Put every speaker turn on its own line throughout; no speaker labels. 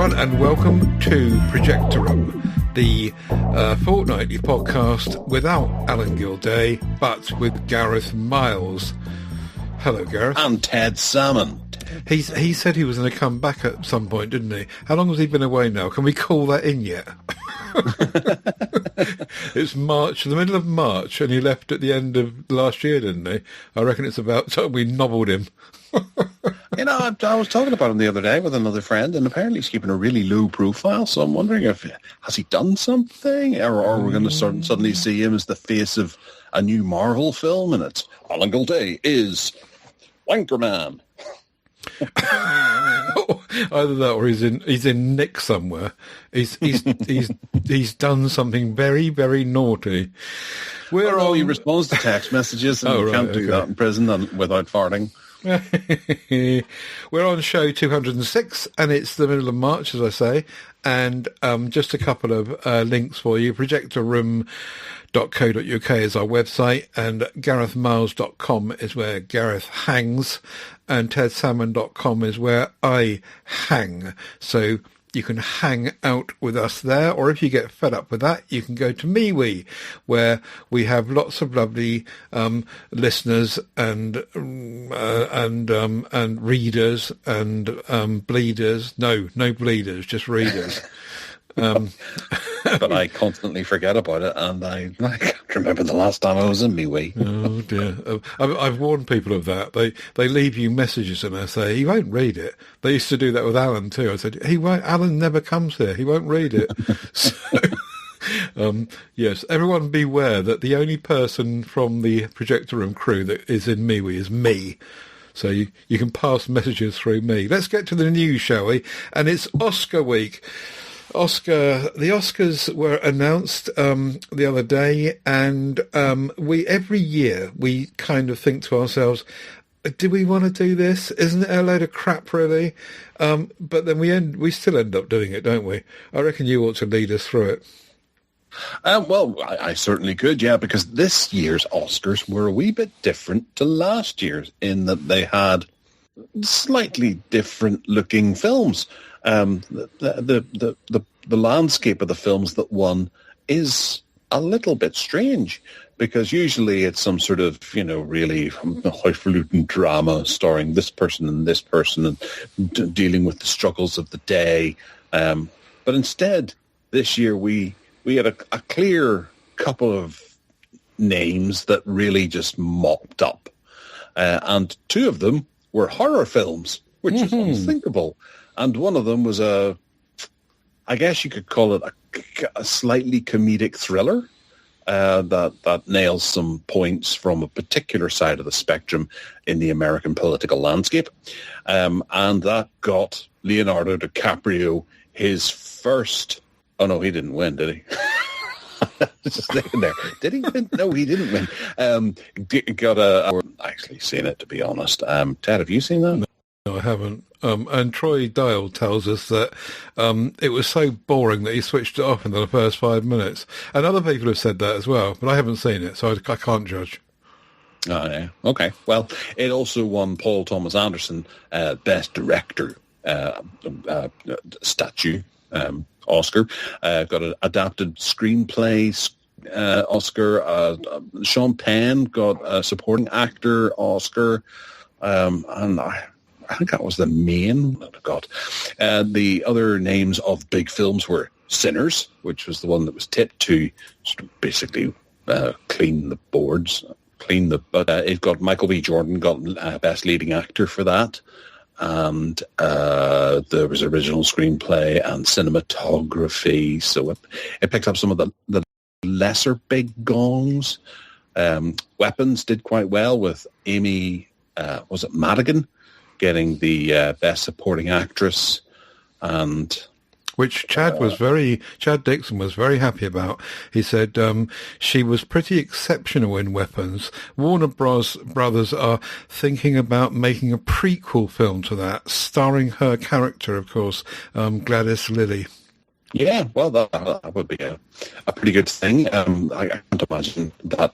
everyone, and welcome to Projector, the fortnightly podcast without Alan Gilday, but with Gareth Myles. Hello, Gareth.
And Ted Salmon.
He said he was going to come back at some point, didn't he? How long has he been away now? Can we call that in yet? It's March, the middle of March, and he left at the end of last year, didn't he? I reckon it's about time we nobbled him.
You know, I was talking about him the other day with another friend, and apparently he's keeping a really low profile, so I'm wondering has he done something, or we're going to suddenly see him as the face of a new Marvel film, and it's Alan Gilday is Wankerman.
Either that, or he's in Nick somewhere. He's done something very, very naughty.
He responds to text messages, and you can't do that in prison without farting.
We're on show 206, and it's the middle of March, as I say, and just a couple of links for you. projectorroom.co.uk is our website, and garethmiles.com is where Gareth hangs, and tedsalmon.com is where I hang. So you can hang out with us there, or if you get fed up with that, you can go to MeWe, where we have lots of lovely listeners and readers and bleeders. No bleeders, just readers.
But I constantly forget about it, and I can't remember the last time I was in MeWe.
Oh dear! I've warned people of that. They leave you messages, and I say he won't read it. They used to do that with Alan too. I said he won't. Alan never comes here. He won't read it. So, yes, everyone beware that the only person from the Projector Room crew that is in MeWe is me. So you can pass messages through me. Let's get to the news, shall we? And it's Oscar week. The Oscars were announced the other day, and every year we kind of think to ourselves, do we want to do this? Isn't it a load of crap, really? But then we still end up doing it, don't we? I reckon you ought to lead us through it.
Well, I certainly could, yeah, because this year's Oscars were a wee bit different to last year's in that they had slightly different looking films. The landscape of the films that won is a little bit strange, because usually it's some sort of, really highfalutin drama starring this person and dealing with the struggles of the day. But instead, this year we had a clear couple of names that really just mopped up. And two of them were horror films, which is unthinkable. And one of them was I guess you could call it a slightly comedic thriller that nails some points from a particular side of the spectrum in the American political landscape. And that got Leonardo DiCaprio his first... Oh, no, he didn't win, did he? Just thinking there. Did he win? No, he didn't win. I've actually seen it, to be honest. Ted, have you seen that?
No, I haven't. And Troy Dial tells us that it was so boring that he switched it off in the first 5 minutes. And other people have said that as well, but I haven't seen it, so I can't judge.
Oh, yeah. Okay. Well, it also won Paul Thomas Anderson Best Director statue Oscar. Got an adapted screenplay Oscar. Sean Penn got a supporting actor Oscar. And I think that was the main one that got. The other names of big films were Sinners, which was the one that was tipped to basically clean the boards. But it got Michael B. Jordan got Best Leading Actor for that. And there was original screenplay and cinematography. So it picked up some of the lesser big gongs. Weapons did quite well with Amy, was it Madigan, getting the Best Supporting Actress, and
which Chad Dixon was very happy about. He said she was pretty exceptional in Weapons. Warner Brothers are thinking about making a prequel film to that, starring her character, of course, Gladys Lilly.
Yeah, well, that would be a pretty good thing. I can't imagine that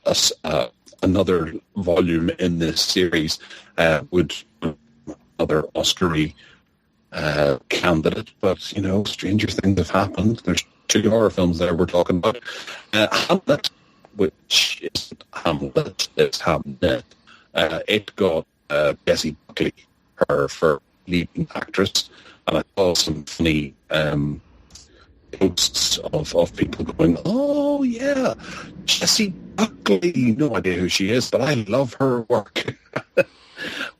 another volume in this series would... another Oscar-y candidate, but stranger things have happened. There's 2 horror films there we're talking about. Hamnet, which isn't Hamlet, it's Hamnet. It got Jessie Buckley, her for leading actress, and I saw some funny posts of people going, "Oh yeah, Jessie Buckley, no idea who she is, but I love her work."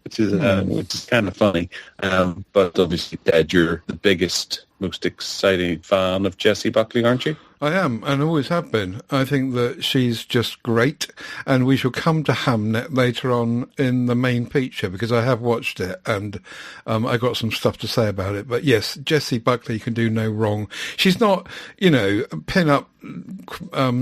which is kind of funny. But obviously, Ted, you're the biggest, most exciting fan of Jessie Buckley, aren't you?
I am, and always have been. I think that she's just great, and we shall come to Hamnet later on in the main feature, because I have watched it, and I got some stuff to say about it. But yes, Jessie Buckley can do no wrong. She's not, pin-up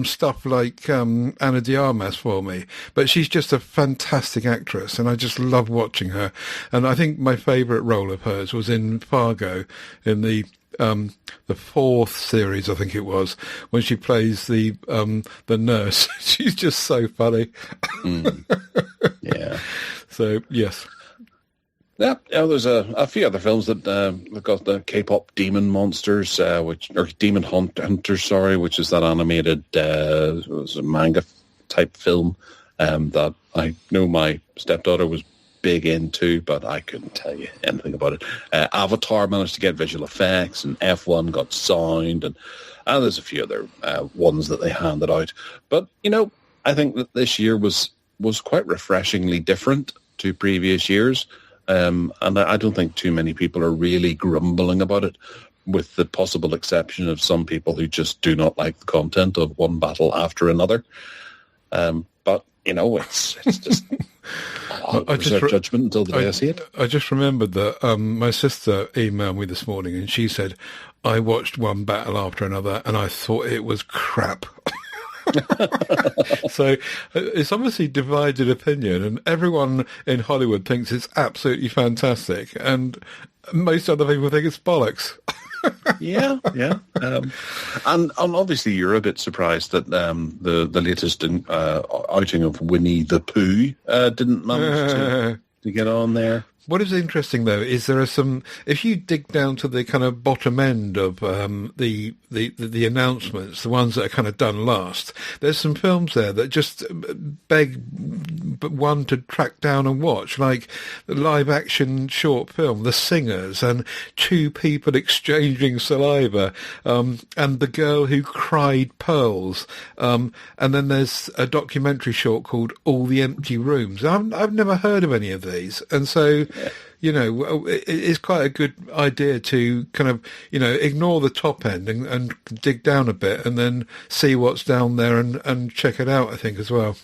stuff like Ana de Armas for me, but she's just a fantastic actress, and I just love watching her. And I think my favourite role of hers was in Fargo, in the 4th series, I think it was, when she plays the nurse. She's just so funny.
Yeah.
So yes.
Yeah, there's a few other films that got the K-pop Demon Monsters, Demon Hunters, which is that animated it was a manga type film that I know my stepdaughter was big into, but I couldn't tell you anything about it. Avatar managed to get visual effects, and F1 got sound, and there's a few other ones that they handed out. But I think that this year was quite refreshingly different to previous years, and I don't think too many people are really grumbling about it, with the possible exception of some people who just do not like the content of one battle after another. But it's just. I just judgment until the day I see it.
I just remembered that my sister emailed me this morning, and she said, I watched one battle after another and I thought it was crap. So it's obviously divided opinion, and everyone in Hollywood thinks it's absolutely fantastic, and most other people think it's bollocks.
Yeah. And obviously you're a bit surprised that the latest outing of Winnie the Pooh didn't manage to get on there.
What is interesting, though, is there are some. If you dig down to the kind of bottom end of the announcements, the ones that are kind of done last, there's some films there that just beg one to track down and watch, like the live-action short film, The Singers, and 2 people exchanging saliva, and The Girl Who Cried Pearls, and then there's a documentary short called All the Empty Rooms. I've never heard of any of these, and so. It's quite a good idea to kind of, ignore the top end and dig down a bit and then see what's down there and check it out, I think, as well.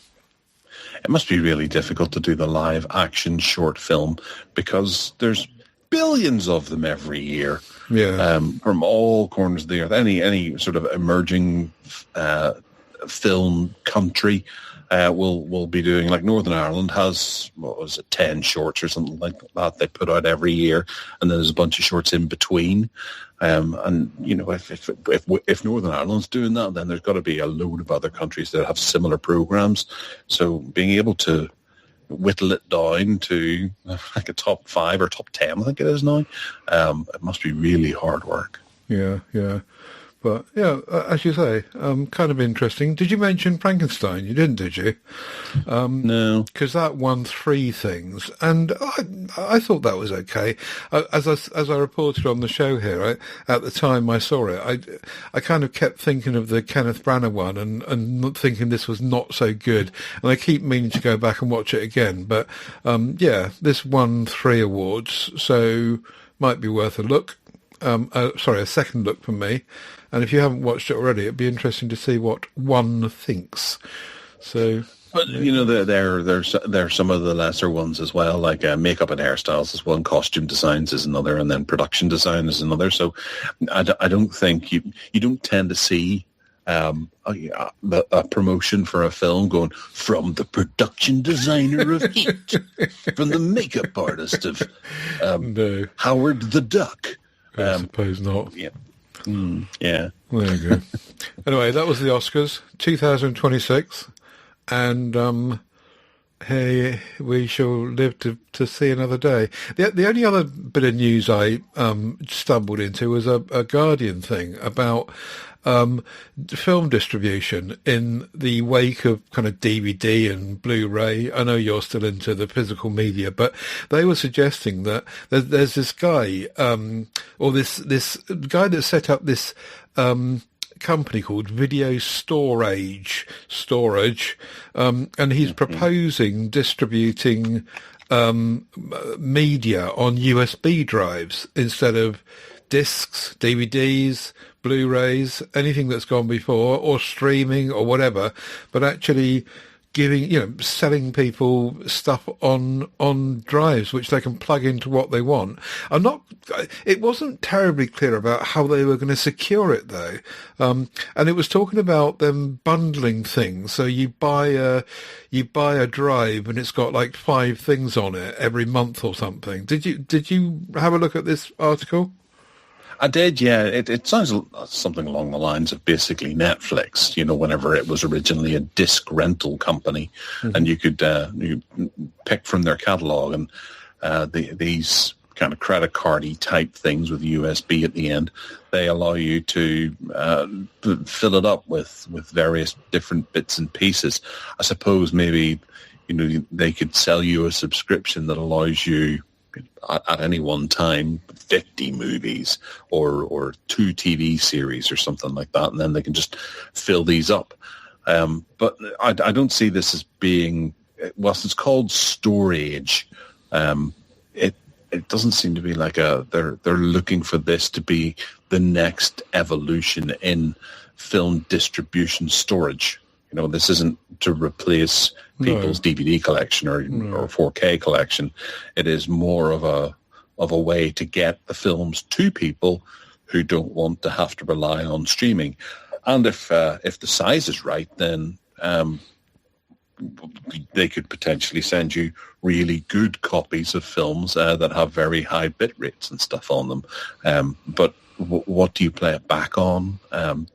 It must be really difficult to do the live action short film because there's billions of them every year.
Yeah.
From all corners of the earth. Any sort of emerging film country will be doing, like Northern Ireland has, 10 shorts or something like that they put out every year, and then there's a bunch of shorts in between. And if Northern Ireland's doing that, then there's got to be a load of other countries that have similar programs. So being able to whittle it down to like a top 5 or top 10, I think it is now, it must be really hard work.
Yeah. But, yeah, as you say, kind of interesting. Did you mention Frankenstein? You didn't, did you?
No.
Because that won 3 things, and I thought that was okay. As I reported on the show here, at the time I saw it, I kind of kept thinking of the Kenneth Branagh one and thinking this was not so good. And I keep meaning to go back and watch it again. But, this won 3 awards, so might be worth a look. A second look from me. And if you haven't watched it already, it'd be interesting to see what one thinks. So,
but there's some of the lesser ones as well, like makeup and hairstyles is one, costume designs is another, and then production design is another. So, I don't think you don't tend to see a promotion for a film going from the production designer of Heat, from the makeup artist of Howard the Duck.
I suppose not.
Yeah. Yeah.
There you go. Anyway, that was the Oscars 2026, and hey, we shall live to see another day. The only other bit of news I stumbled into was a Guardian thing about film distribution in the wake of kind of DVD and Blu-ray. I know you're still into the physical media, but they were suggesting that there's this guy, or this guy that set up this company called Video Storage, and he's proposing distributing media on USB drives instead of discs, DVDs, Blu-rays, anything that's gone before, or streaming or whatever, but actually selling people stuff on drives which they can plug into what they want. It wasn't terribly clear about how they were going to secure it though, and it was talking about them bundling things. So you buy a drive and it's got like 5 things on it every month or something. Did you have a look at this article?
I did, yeah. It sounds something along the lines of basically Netflix, whenever it was originally a disc rental company, and you could you pick from their catalog, and these kind of credit card-y type things with USB at the end, they allow you to fill it up with various different bits and pieces. I suppose maybe, they could sell you a subscription that allows you at any one time 50 movies or 2 TV series or something like that, and then they can just fill these up. But I don't see this as being, whilst it's called storage, it doesn't seem to be like they're looking for this to be the next evolution in film distribution storage. This isn't to replace people's DVD collection or 4K collection. It is more of a way to get the films to people who don't want to have to rely on streaming. And if the size is right, then they could potentially send you really good copies of films that have very high bit rates and stuff on them. But what do you play it back on?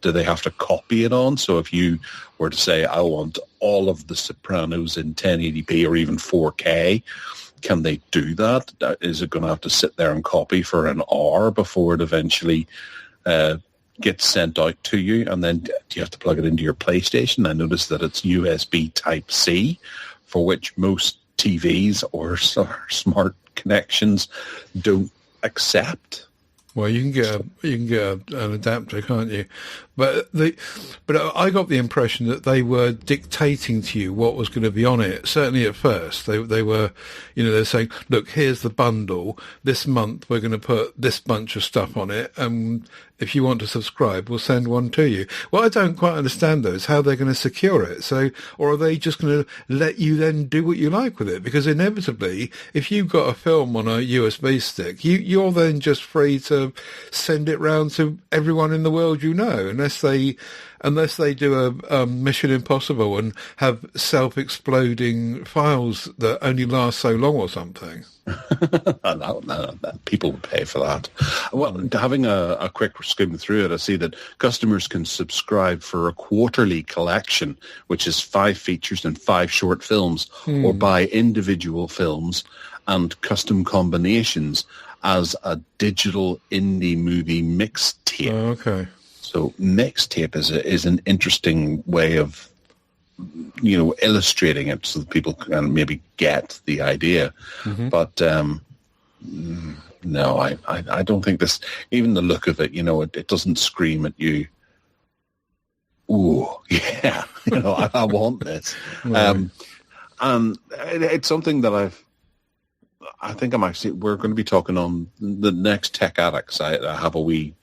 Do they have to copy it on? So if you were to say, I want all of The Sopranos in 1080p or even 4K, can they do that? Is it going to have to sit there and copy for an hour before it eventually gets sent out to you? And then do you have to plug it into your PlayStation? I noticed that it's USB Type-C, for which most TVs or smart connections don't accept.
Well, you can get an adapter, can't you? But I got the impression that they were dictating to you what was going to be on it. Certainly at first, they were, they're saying, look, here's the bundle. This month we're going to put this bunch of stuff on it, and if you want to subscribe, we'll send one to you. What I don't quite understand though is how they're going to secure it. So, or are they just going to let you then do what you like with it? Because inevitably, if you've got a film on a USB stick, you're then just free to send it round to everyone in the world unless they do a Mission Impossible and have self-exploding files that only last so long or something.
No, people would pay for that. Well, having a quick skim through it, I see that customers can subscribe for a quarterly collection, which is 5 features and 5 short films, or buy individual films and custom combinations as a digital indie movie mixtape.
Oh, okay.
So mixtape is an interesting way of, illustrating it so that people can maybe get the idea. Mm-hmm. But no, I don't think this, even the look of it, it doesn't scream at you, ooh, yeah, I want this. Right. And it's something that I think we're going to be talking on the next Tech Addicts. I have a wee,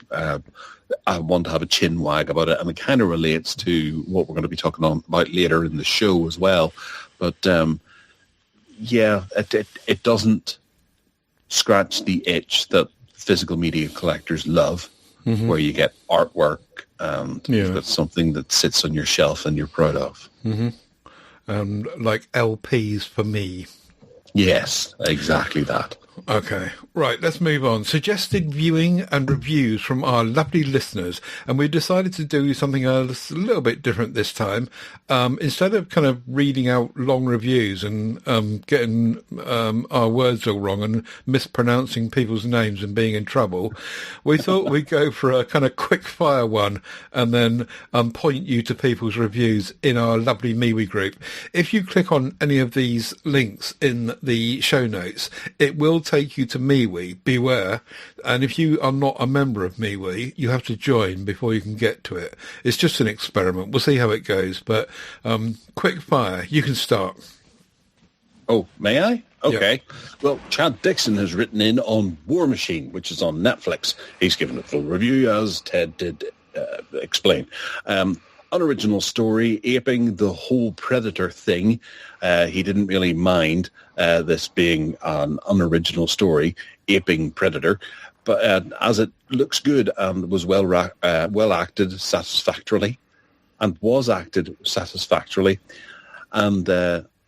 I want to have a chin wag about it, and it kind of relates to what we're going to be talking about later in the show as well. But yeah, it doesn't scratch the itch that physical media collectors love, where you get artwork and you've got something that sits on your shelf and you're proud of.
Like LPs for me.
Yes, exactly that.
Okay, right, let's move on. Suggested viewing and reviews from our lovely listeners, and we decided to do something else a little bit different this time. Instead of kind of reading out long reviews and getting our words all wrong and mispronouncing people's names and being in trouble, we thought we'd go for a kind of quick fire one and then point you to people's reviews in our lovely MeWe group. If you click on any of these links in the show notes, it will take you to MeWe, beware, and if you are not a member of MeWe, you have to join before you can get to it. It's just an experiment. We'll see how it goes, but quick fire, you can start.
Oh, may I? Okay.
Yep.
Well, Chad Dixon has written in on War Machine, which is on Netflix. He's given a full review, as Ted did explain. Unoriginal story, aping the whole Predator thing. He didn't really mind this being an unoriginal story, aping Predator, but as it looks good and was well acted satisfactorily, and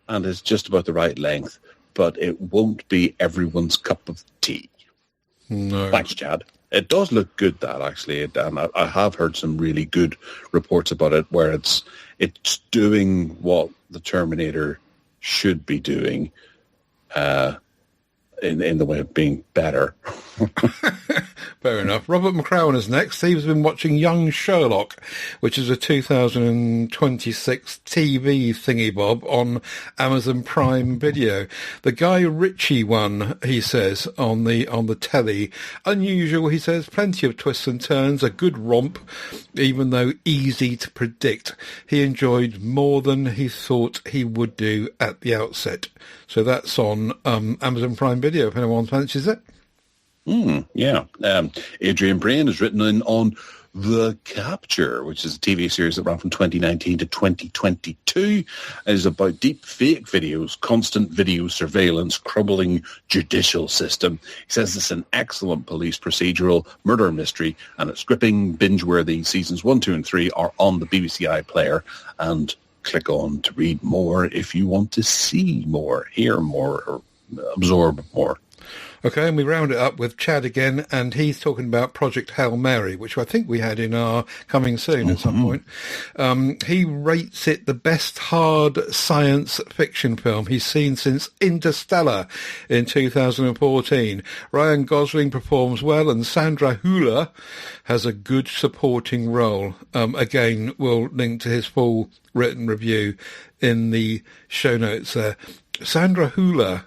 is just about the right length, but it won't be everyone's cup of tea.
No.
Thanks, Chad. It does look good, that, actually. And I have heard some really good reports about it, where it's doing what the Terminator should be doing in the way of being better.
Fair enough. Robert McCrowan is next. He's been watching Young Sherlock, which is a 2026 TV thingy-bob on Amazon Prime Video. The Guy Ritchie one, he says, on the telly. Unusual, he says, plenty of twists and turns, a good romp, even though easy to predict. He enjoyed more than he thought he would do at the outset. So that's on Amazon Prime Video, if anyone fancies it.
Yeah. Adrian Brain has written in on The Capture, which is a TV series that ran from 2019 to 2022. It is about deep fake videos, constant video surveillance, crumbling judicial system. He says it's an excellent police procedural murder mystery, and it's gripping, binge-worthy. Seasons 1, 2, and 3 are on the BBC iPlayer, and click on to read more if you want to see more, hear more, or absorb more.
Okay, and we round it up with Chad again, and he's talking about Project Hail Mary, which I think we had in our coming soon at some point. He rates it the best hard science fiction film he's seen since Interstellar in 2014. Ryan Gosling performs well, and Sandra Hüller has a good supporting role. Again, we'll link to his full written review in the show notes there. Sandra Hüller,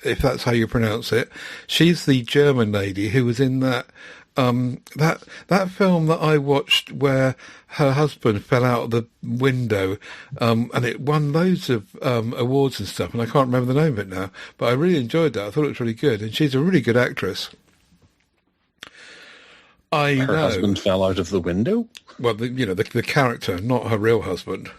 if that's how you pronounce it, she's the German lady who was in that film that I watched where her husband fell out of the window, and it won loads of awards and stuff, and I can't remember the name of it now, but I really enjoyed that. I thought it was really good, and she's a really good actress.
Her husband fell out of the window?
Well, the character, not her real husband.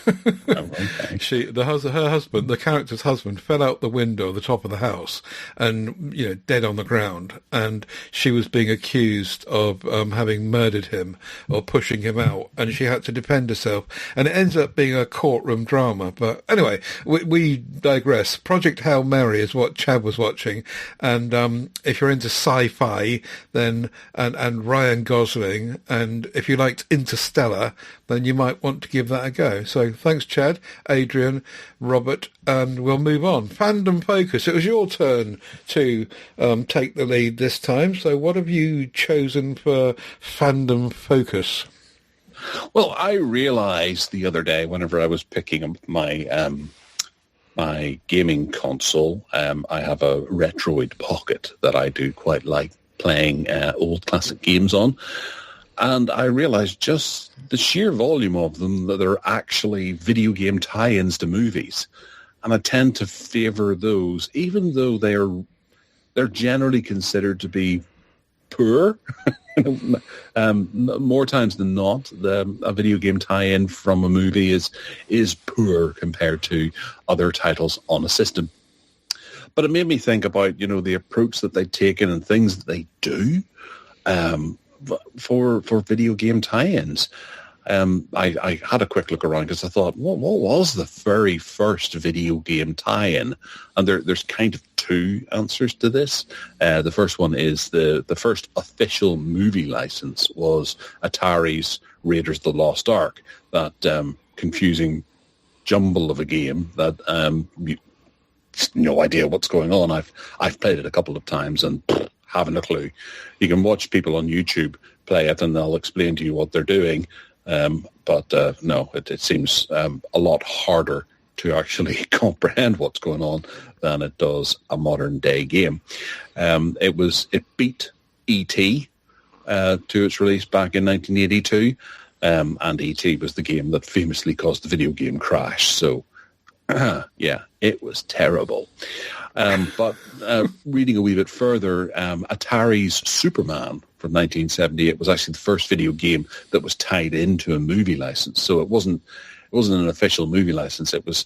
Okay.
Her husband, the character's husband, fell out the window of the top of the house and, dead on the ground. And she was being accused of having murdered him or pushing him out. And she had to defend herself. And it ends up being a courtroom drama. But anyway, we digress. Project Hail Mary is what Chad was watching. And if you're into sci-fi, then and Ryan Gosling, and if you liked Interstellar, then you might want to give that a go. So thanks, Chad, Adrian, Robert, and we'll move on. Fandom Focus. It was your turn to take the lead this time. So what have you chosen for Fandom Focus?
Well, I realised the other day, whenever I was picking up my my gaming console, I have a Retroid Pocket that I do quite like playing old classic games on. And I realized just the sheer volume of them, that they're actually video game tie-ins to movies. And I tend to favor those, even though they're generally considered to be poor. More times than not, a video game tie-in from a movie is poor compared to other titles on a system. But it made me think about, the approach that they've taken and things that they do for video game tie-ins. I had a quick look around because I thought, what was the very first video game tie-in? And there's kind of two answers to this. The first one is the first official movie license was Atari's Raiders of the Lost Ark, that confusing jumble of a game that no idea what's going on. I've played it a couple of times and haven't a clue. You can watch people on YouTube play it and they'll explain to you what they're doing. But no, it seems a lot harder to actually comprehend what's going on than it does a modern day game. It beat E.T. To its release back in 1982, and E.T. was the game that famously caused the video game crash. So, yeah, it was terrible. But reading a wee bit further, Atari's Superman from 1978 was actually the first video game that was tied into a movie license. So it wasn't an official movie license. It was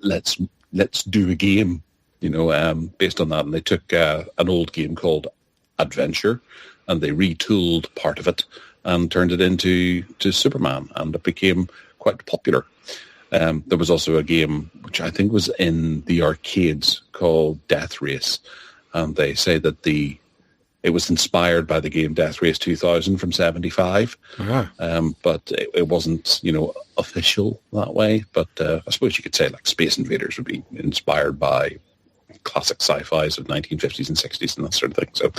let's do a game, based on that. And they took an old game called Adventure, and they retooled part of it and turned it into Superman, and it became quite popular. There was also a game which I think was in the arcades called Death Race, and they say that it was inspired by the game Death Race 2000 from 75, but it wasn't, official that way. But I suppose you could say like Space Invaders would be inspired by classic sci-fis of 1950s and 60s and that sort of thing. So,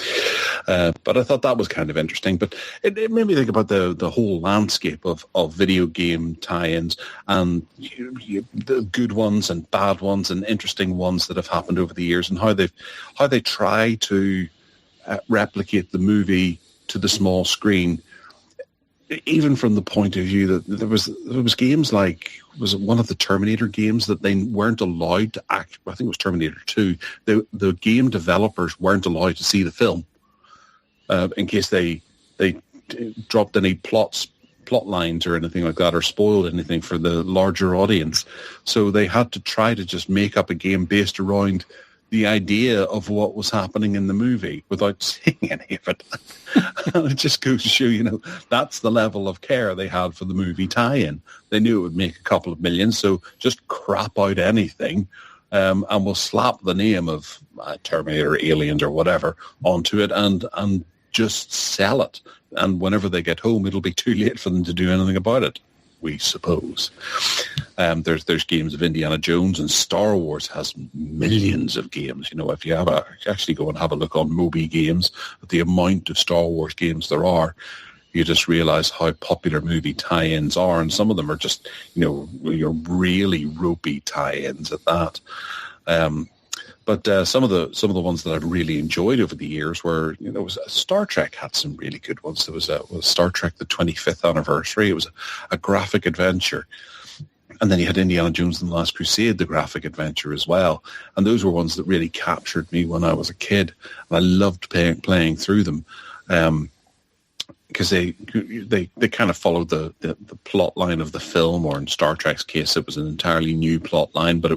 but I thought that was kind of interesting. But it made me think about the whole landscape of video game tie-ins, and the good ones and bad ones and interesting ones that have happened over the years, and how they try to replicate the movie to the small screen, even from the point of view that there was games like, was it one of the Terminator games that they weren't allowed to act? I think it was Terminator 2. The game developers weren't allowed to see the film in case they dropped any plot lines or anything like that, or spoiled anything for the larger audience. So they had to try to just make up a game based around the idea of what was happening in the movie without seeing any of it. And it just goes to show, that's the level of care they had for the movie tie-in. They knew it would make a couple of million, so just crap out anything, and we'll slap the name of Terminator, Aliens, or whatever onto it and just sell it. And whenever they get home, it'll be too late for them to do anything about it, we suppose. There's games of Indiana Jones, and Star Wars has millions of games. If you actually go and have a look on Moby Games at the amount of Star Wars games there are, you just realize how popular movie tie-ins are, and some of them are just your really ropey tie-ins at that. But some of the ones that I've really enjoyed over the years were, Star Trek had some really good ones. There was Star Trek, the 25th anniversary. It was a graphic adventure. And then you had Indiana Jones and the Last Crusade, the graphic adventure as well. And those were ones that really captured me when I was a kid. And I loved playing through them. Because they kind of followed the plot line of the film, or in Star Trek's case, it was an entirely new plot line, but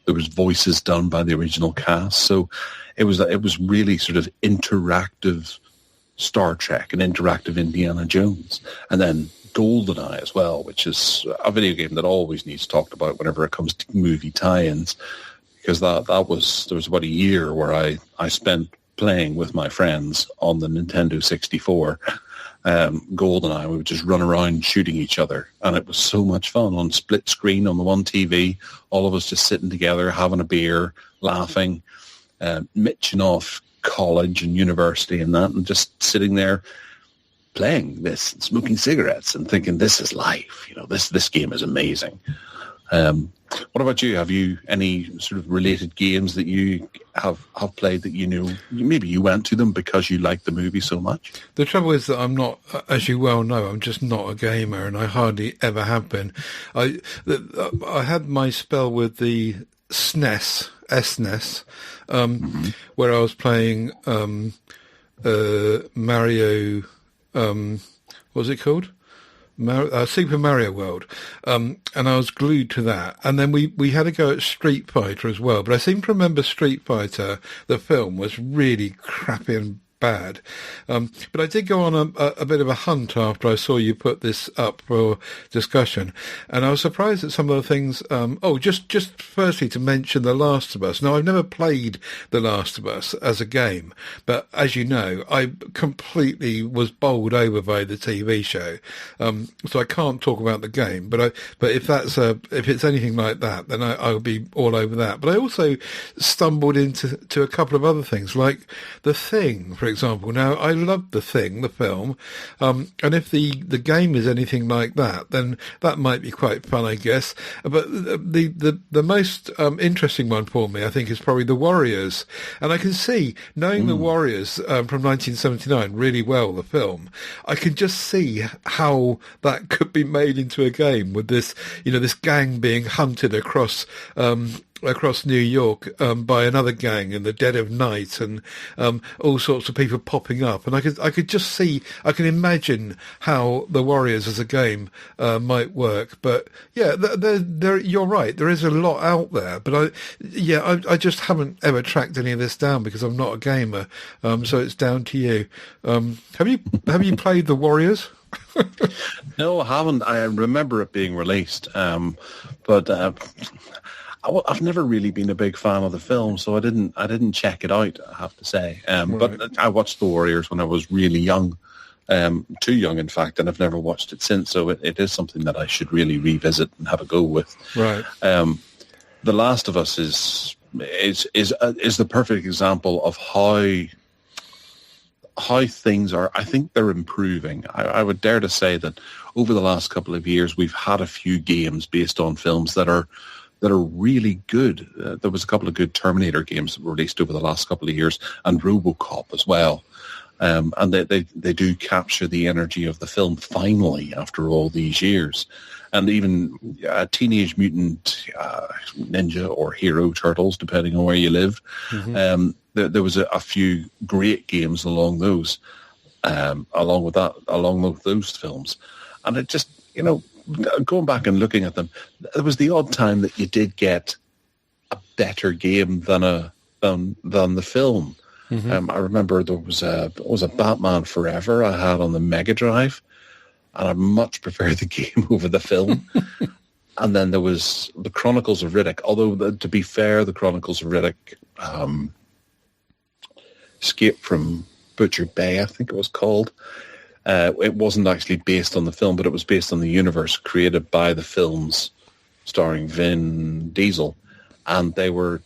there was voices done by the original cast. So it was really sort of interactive Star Trek and interactive Indiana Jones. And then GoldenEye as well, which is a video game that always needs talked about whenever it comes to movie tie-ins, because there was about a year where I spent playing with my friends on the Nintendo 64. GoldenEye, we would just run around shooting each other, and it was so much fun on split screen on the one TV, all of us just sitting together, having a beer, laughing, mitching off college and university and that, and just sitting there playing this and smoking cigarettes and thinking, this is life. This game is amazing. What about you? Have you any sort of related games that you have played that maybe you went to them because you liked the movie so much?
The trouble is that I'm not, as you well know, I'm just not a gamer, and I hardly ever have been. I had my spell with the SNES, where I was playing Mario. What was it called? Super Mario World, and I was glued to that. And then we had a go at Street Fighter as well, but I seem to remember Street Fighter, the film, was really crappy and bad. But I did go on a bit of a hunt after I saw you put this up for discussion, and I was surprised at some of the things. Just firstly to mention The Last of Us. Now, I've never played The Last of Us as a game, but as you know, I completely was bowled over by the TV show, so I can't talk about the game. But if it's anything like that, then I'll be all over that. But I also stumbled into a couple of other things, like The Thing, for example. Now, I love The Thing, the film, and if the game is anything like that, then that might be quite fun, I guess. But the most interesting one for me, I think, is probably The Warriors. And I can see, knowing The Warriors from 1979 really well, the film, I can just see how that could be made into a game with this, this gang being hunted across New York by another gang in the dead of night, and all sorts of people popping up, and I could just see, I can imagine how The Warriors as a game might work. But yeah, you're right, there is a lot out there, but I just haven't ever tracked any of this down because I'm not a gamer, so it's down to you. Have you played The Warriors?
No, I haven't. I remember it being released, but I've never really been a big fan of the film, so I didn't check it out, I have to say.
Right.
But I watched The Warriors when I was really young, too young, in fact, and I've never watched it since. So it is something that I should really revisit and have a go with.
Right.
The Last of Us is the perfect example of how things are. I think they're improving. I would dare to say that over the last couple of years, we've had a few games based on films that are really good. There was a couple of good Terminator games that were released over the last couple of years, and RoboCop as well. And they do capture the energy of the film finally after all these years. And even Teenage Mutant Ninja or Hero Turtles, depending on where you live. Mm-hmm. There was a few great games along those films. And it just, going back and looking at them, there was the odd time that you did get a better game than the film. Mm-hmm. I remember there was a Batman Forever I had on the Mega Drive, and I much preferred the game over the film. And then there was the Chronicles of Riddick. Although, to be fair, the Chronicles of Riddick, Escape from Butcher Bay, I think it was called. It wasn't actually based on the film, but it was based on the universe created by the films starring Vin Diesel. And they were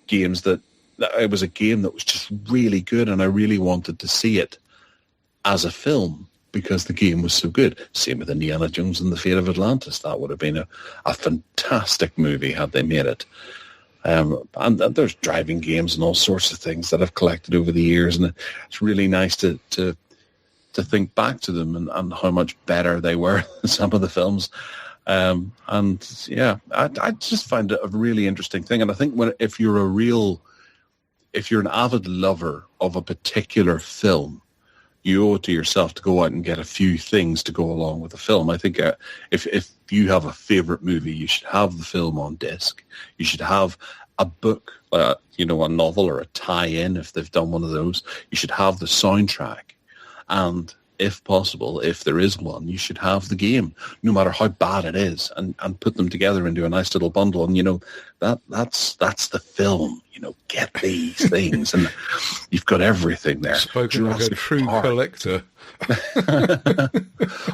games it was a game that was just really good, and I really wanted to see it as a film because the game was so good. Same with Indiana Jones and the Fate of Atlantis. That would have been a fantastic movie had they made it. And there's driving games and all sorts of things that I've collected over the years, and it's really nice to think back to them and how much better they were than some of the films. And yeah, I just find it a really interesting thing. And I think if you're an avid lover of a particular film, you owe it to yourself to go out and get a few things to go along with the film. I think if you have a favorite movie, you should have the film on disc. You should have a book, a novel or a tie-in if they've done one of those. You should have the soundtrack. And if possible, if there is one, you should have the game, no matter how bad it is, and put them together into a nice little bundle. And, that's the film. Get these things, and you've got everything there.
Spoken Jurassic like a true Park. Collector.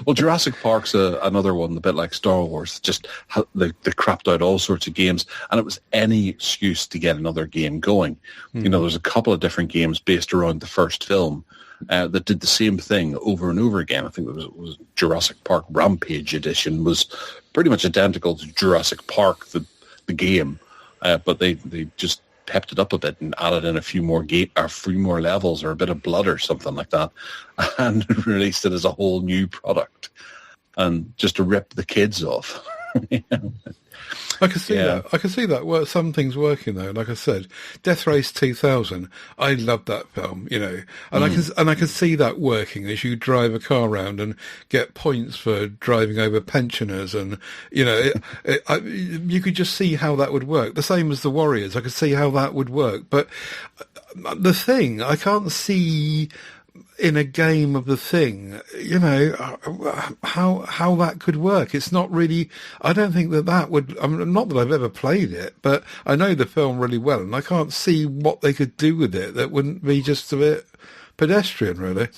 Well, Jurassic Park's another one, a bit like Star Wars. Just they crapped out all sorts of games, and it was any excuse to get another game going. There's a couple of different games based around the first film that did the same thing over and over again. I think it was Jurassic Park Rampage Edition was pretty much identical to Jurassic Park, the game, but they just pepped it up a bit and added in a few more levels or a bit of blood or something like that, and released it as a whole new product, and just to rip the kids off.
I can see that. I can see that. Well, some things working though. Like I said, Death Race 2000. I loved that film, and I can see that working as you drive a car around and get points for driving over pensioners, and you could just see how that would work. The same as the Warriors. I could see how that would work, but The Thing, I can't see in a game of The Thing, how that could work. It's not really, I don't think that would, I mean, not that I've ever played it, but I know the film really well, and I can't see what they could do with it that wouldn't be just a bit pedestrian, really.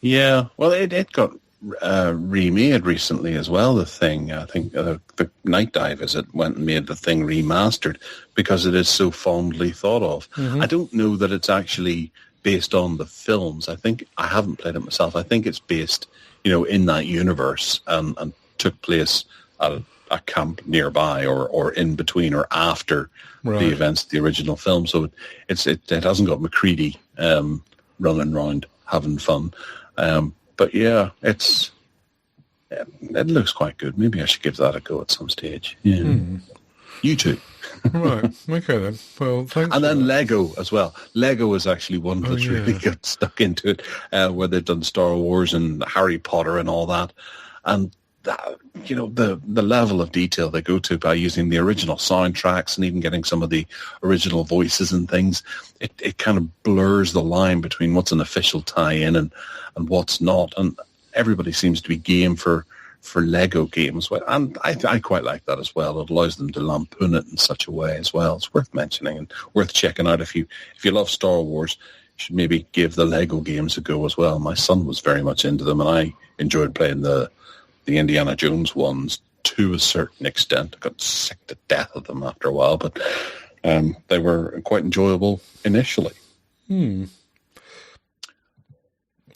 Yeah, well, it got remade recently as well, The Thing. I think the Night Dive went and made The Thing remastered because it is so fondly thought of. I don't know that it's actually based on the films. I think, I haven't played it myself, I think it's based, in that universe and took place at a camp nearby or in between or after the events of the original film. So it hasn't got McCready running around having fun. But yeah, it looks quite good. Maybe I should give that a go at some stage. Yeah. You too.
Right. Okay then. Well, thanks.
And then Lego as well. Lego is actually one that's really got stuck into it, where they've done Star Wars and Harry Potter and all that. And the level of detail they go to by using the original soundtracks and even getting some of the original voices and things, it kind of blurs the line between what's an official tie-in and what's not. And everybody seems to be game for Lego games. And I quite like that as well. It allows them to lampoon it in such a way as well. It's worth mentioning and worth checking out. If you love Star Wars, you should maybe give the Lego games a go as well. My son was very much into them, and I enjoyed playing the Indiana Jones ones to a certain extent. I got sick to death of them after a while, but they were quite enjoyable initially.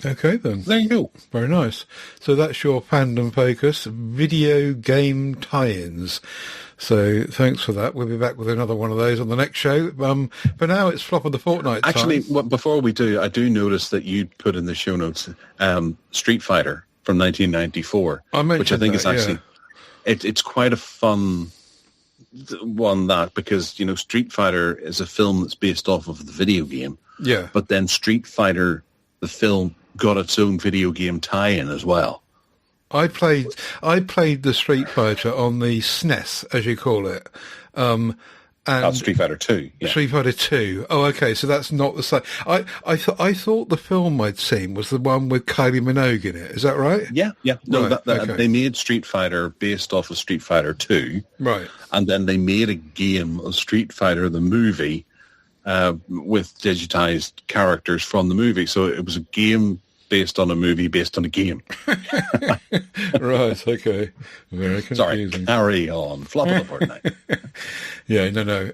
Okay, then.
There you go.
Very nice. So that's your fandom focus, video game tie-ins. So thanks for that. We'll be back with another one of those on the next show. For now, it's Flop of the Fortnight time.
Actually, before we do, I do notice that you put in the show notes Street Fighter from 1994, which I think is actually, it's quite a fun one, that, because, Street Fighter is a film that's based off of the video game.
Yeah. But
then Street Fighter, the film, got its own video game tie-in as well.
I played the Street Fighter on the SNES, as you call it. And
that's Street Fighter 2. Yeah.
Street Fighter 2. Oh, okay, so that's not the same. I thought the film I'd seen was the one with Kylie Minogue in it. Is that right?
Yeah. No,
right, okay.
They made Street Fighter based off of Street Fighter 2.
Right.
And then they made a game of Street Fighter, the movie, with digitized characters from the movie. So it was a game based on a movie based on a game.
Right, okay. Very confusing.
Sorry, carry on. Flop of the Fortnight.
Yeah, no.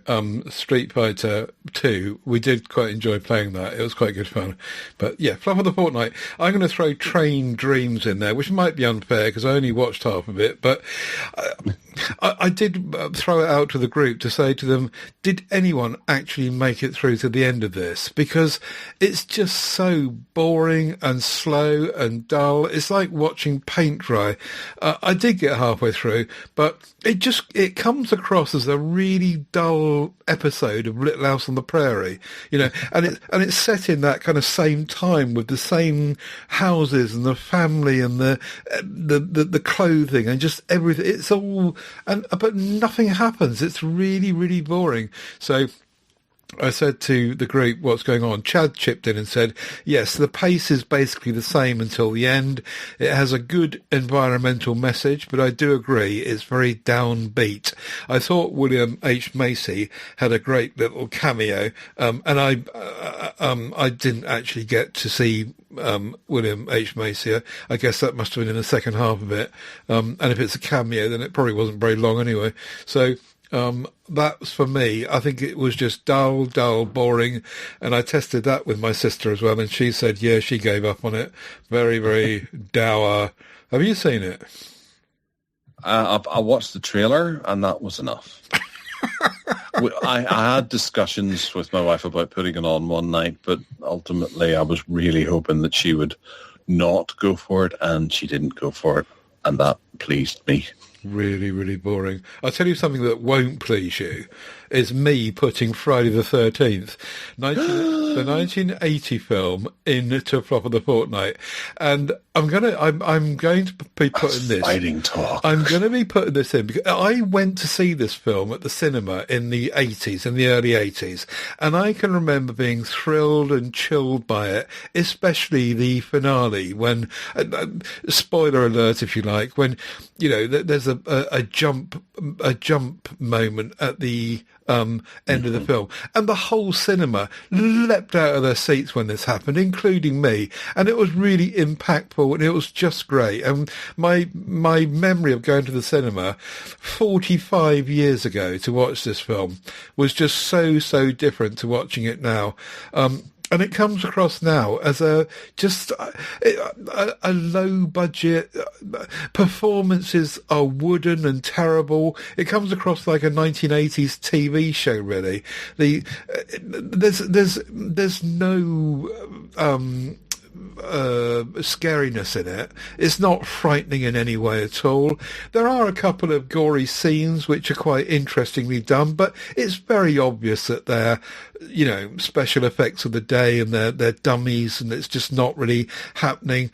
Street Fighter 2, we did quite enjoy playing that. It was quite good fun. But yeah, Flop of the Fortnight. I'm going to throw Train Dreams in there, which might be unfair because I only watched half of it. But I did throw it out to the group to say to them, did anyone actually make it through to the end of this? Because it's just so boring and slow and dull. It's like watching paint dry. I did get halfway through, but it comes across as a really dull episode of Little House on the Prairie, and it's set in that kind of same time with the same houses and the family and the clothing and just everything. It's all, but nothing happens. It's really, really boring. So I said to the group, what's going on? Chad chipped in and said, yes, the pace is basically the same until the end. It has a good environmental message, but I do agree it's very downbeat. I thought William H. Macy had a great little cameo, and I didn't actually get to see William H. Macy. I guess that must have been in the second half of it. And if it's a cameo, then it probably wasn't very long anyway. So that's for me. I think it was just dull, boring, and I tested that with my sister as well, and she said, yeah, she gave up on it. Very, very dour. Have you seen it?
I watched the trailer, and that was enough. I had discussions with my wife about putting it on one night, but ultimately I was really hoping that she would not go for it, and she didn't go for it, and that pleased me.
Really, really boring. I'll tell you something that won't please you, is me putting Friday the 13th, the 1980 film, into Flop of the Fortnight. And I'm going to be putting this.
Fighting talk.
I'm going to be putting this in because I went to see this film at the cinema in the early 80s, and I can remember being thrilled and chilled by it, especially the finale when, spoiler alert if you like, when there's a jump moment at the end of the film, and the whole cinema leapt out of their seats when this happened, including me, and it was really impactful, and it was just great. And my memory of going to the cinema 45 years ago to watch this film was just so different to watching it now. And it comes across now as a low budget. Performances are wooden and terrible. It comes across like a 1980s TV show, really. There's no scariness in it. It's not frightening in any way at all. There are a couple of gory scenes which are quite interestingly done, but it's very obvious that they're special effects of the day and they're dummies, and it's just not really happening.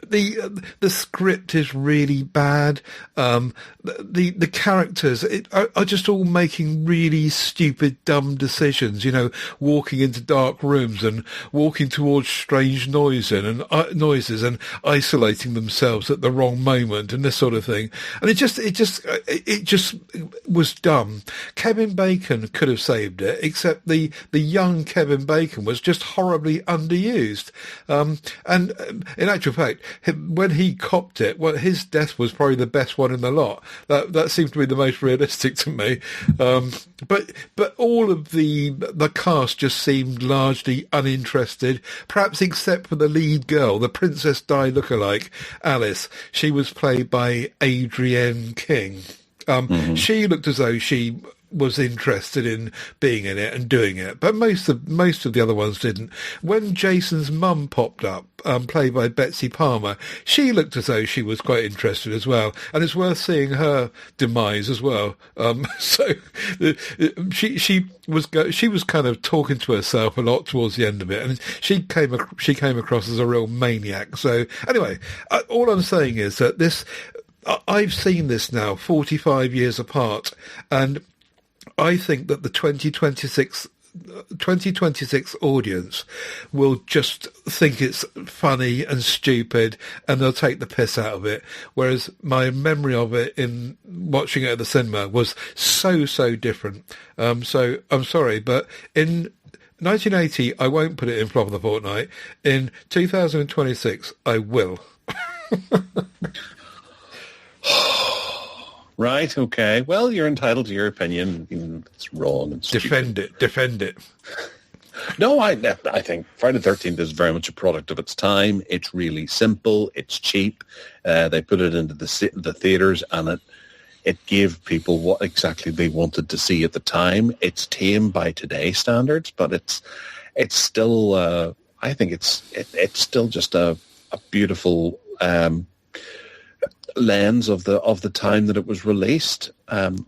The script is really bad. The characters are just all making really stupid, dumb decisions. Walking into dark rooms and walking towards strange noises and isolating themselves at the wrong moment and this sort of thing. And it just was dumb. Kevin Bacon could have saved it, except the young Kevin Bacon was just horribly underused. And in actual fact, when he copped it, his death was probably the best one in the lot. That seemed to be the most realistic to me. But all of the cast just seemed largely uninterested, perhaps except for the lead girl, the Princess Di lookalike, Alice. She was played by Adrienne King. She looked as though she was interested in being in it and doing it, but most of the other ones didn't. When Jason's mum popped up, played by Betsy Palmer, she looked as though she was quite interested as well, and it's worth seeing her demise as well. So she was kind of talking to herself a lot towards the end of it, and she came across as a real maniac. So anyway, all I'm saying is that I've seen this now 45 years apart, and I think that the 2026 audience will just think it's funny and stupid, and they'll take the piss out of it. Whereas my memory of it in watching it at the cinema was so different. So I'm sorry, but in 1980, I won't put it in flop of the fortnight. In 2026, I will.
Right, okay. Well, you're entitled to your opinion. Even if it's wrong and stupid.
Defend it.
No, I think Friday the 13th is very much a product of its time. It's really simple. It's cheap. They put it into the theaters, and it gave people what exactly they wanted to see at the time. It's tame by today's standards, but it's still. I think it's still just a beautiful lens of the time that it was released,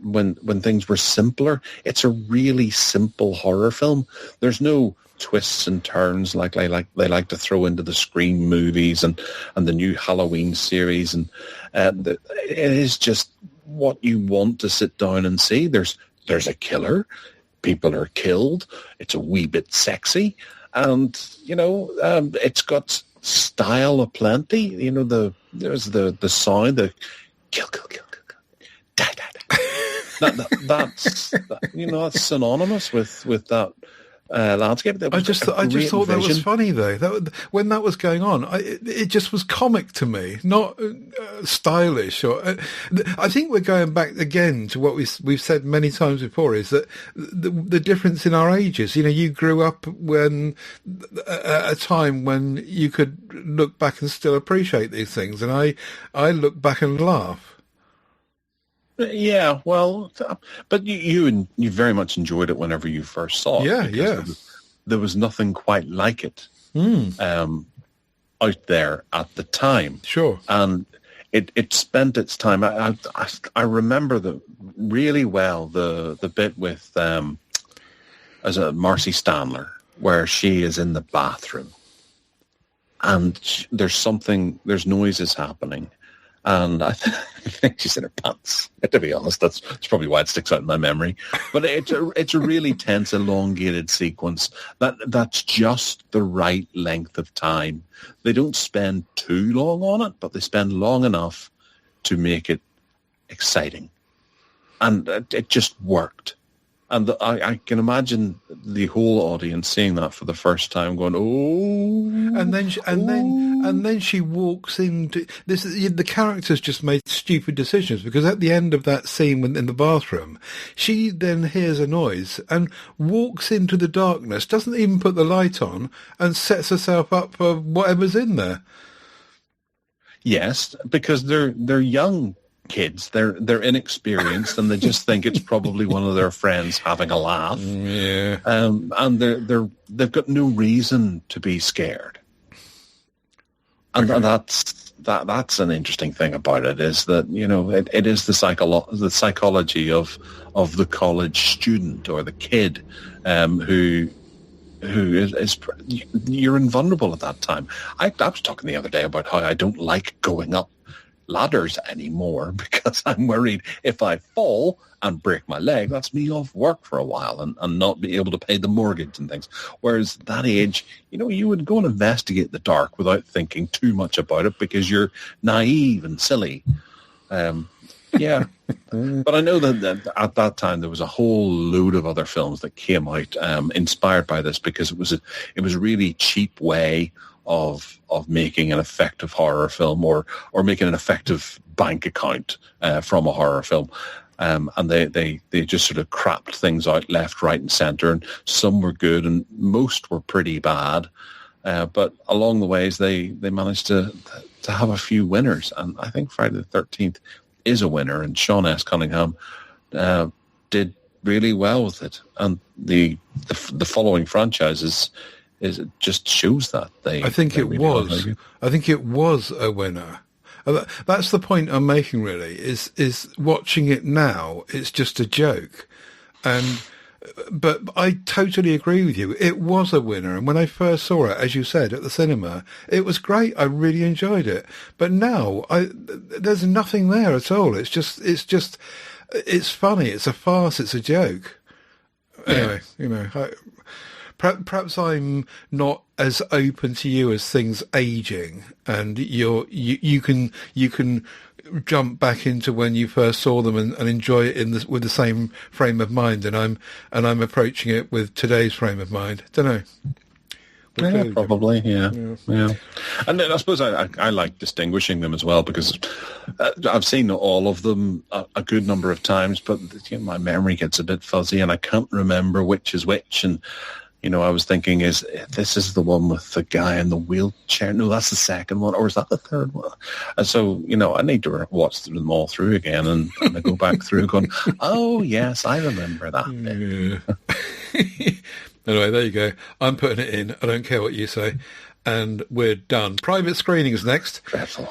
when things were simpler. It's a really simple horror film. There's no twists and turns like they like to throw into the Scream movies and the new Halloween series, and it is just what you want to sit down and see. There's a killer, people are killed, it's a wee bit sexy, and it's got style aplenty. There's the sound, the kill, die. That's synonymous with that landscape.
I just thought that was funny though. When that was going on, it just was comic to me, not stylish. Or I think we're going back again to what we've said many times before, is that the difference in our ages. You grew up at a time when you could look back and still appreciate these things, and I look back and laugh.
Yeah, well, but you very much enjoyed it whenever you first saw it.
Yeah.
There was nothing quite like it out there at the time.
Sure.
And it spent its time. I remember really well the bit with Marcy Stanler, where she is in the bathroom and there's noises happening. And I think she's in her pants. To be honest, that's probably why it sticks out in my memory. But it's a really tense, elongated sequence that's just the right length of time. They don't spend too long on it, but they spend long enough to make it exciting, and it just worked. And I can imagine the whole audience seeing that for the first time, going, "Oh!"
And then she walks into this. The characters just made stupid decisions, because at the end of that scene in the bathroom, she then hears a noise and walks into the darkness, doesn't even put the light on, and sets herself up for whatever's in there.
Yes, because they're young kids, they're inexperienced, and they just think it's probably one of their friends having a laugh.
Yeah.
And they've got no reason to be scared. And that's an interesting thing about it, is that, you know, it is the psychology of the college student or the kid who is you're invulnerable at that time. I was talking the other day about how I don't like going up ladders anymore, because I'm worried if I fall and break my leg, that's me off work for a while and not be able to pay the mortgage and things. Whereas at that age, you know, you would go and investigate the dark without thinking too much about it, because you're naive and silly. Yeah. But I know that at that time there was a whole load of other films that came out inspired by this, because it was a really cheap way of making an effective horror film, or making an effective bank account from a horror film. And they just sort of crapped things out left, right, and centre, and some were good and most were pretty bad. But along the ways, they managed to have a few winners, and I think Friday the 13th is a winner, and Sean S. Cunningham did really well with it. And the following franchises it just shows that
I think it was a winner. That's the point I'm making, really, is watching it now, it's just a joke. But I totally agree with you. It was a winner. And when I first saw it, as you said, at the cinema, it was great. I really enjoyed it. But now there's nothing there at all. It's funny. It's a farce. It's a joke. Anyway, you know, perhaps I'm not as open to you as things aging, and you can jump back into when you first saw them and enjoy it with the same frame of mind, and I'm approaching it with today's frame of mind. Don't know.
Yeah, probably, yeah. And then I suppose I like distinguishing them as well, because I've seen all of them a good number of times, but you know, my memory gets a bit fuzzy and I can't remember which is which. And you know, I was thinking, this is the one with the guy in the wheelchair? No, that's the second one. Or is that the third one? And so, you know, I need to watch them all through again, and I go back through going, oh, yes, I remember that bit.
Anyway, there you go. I'm putting it in. I don't care what you say. And we're done. Private screenings next.
Dreadful.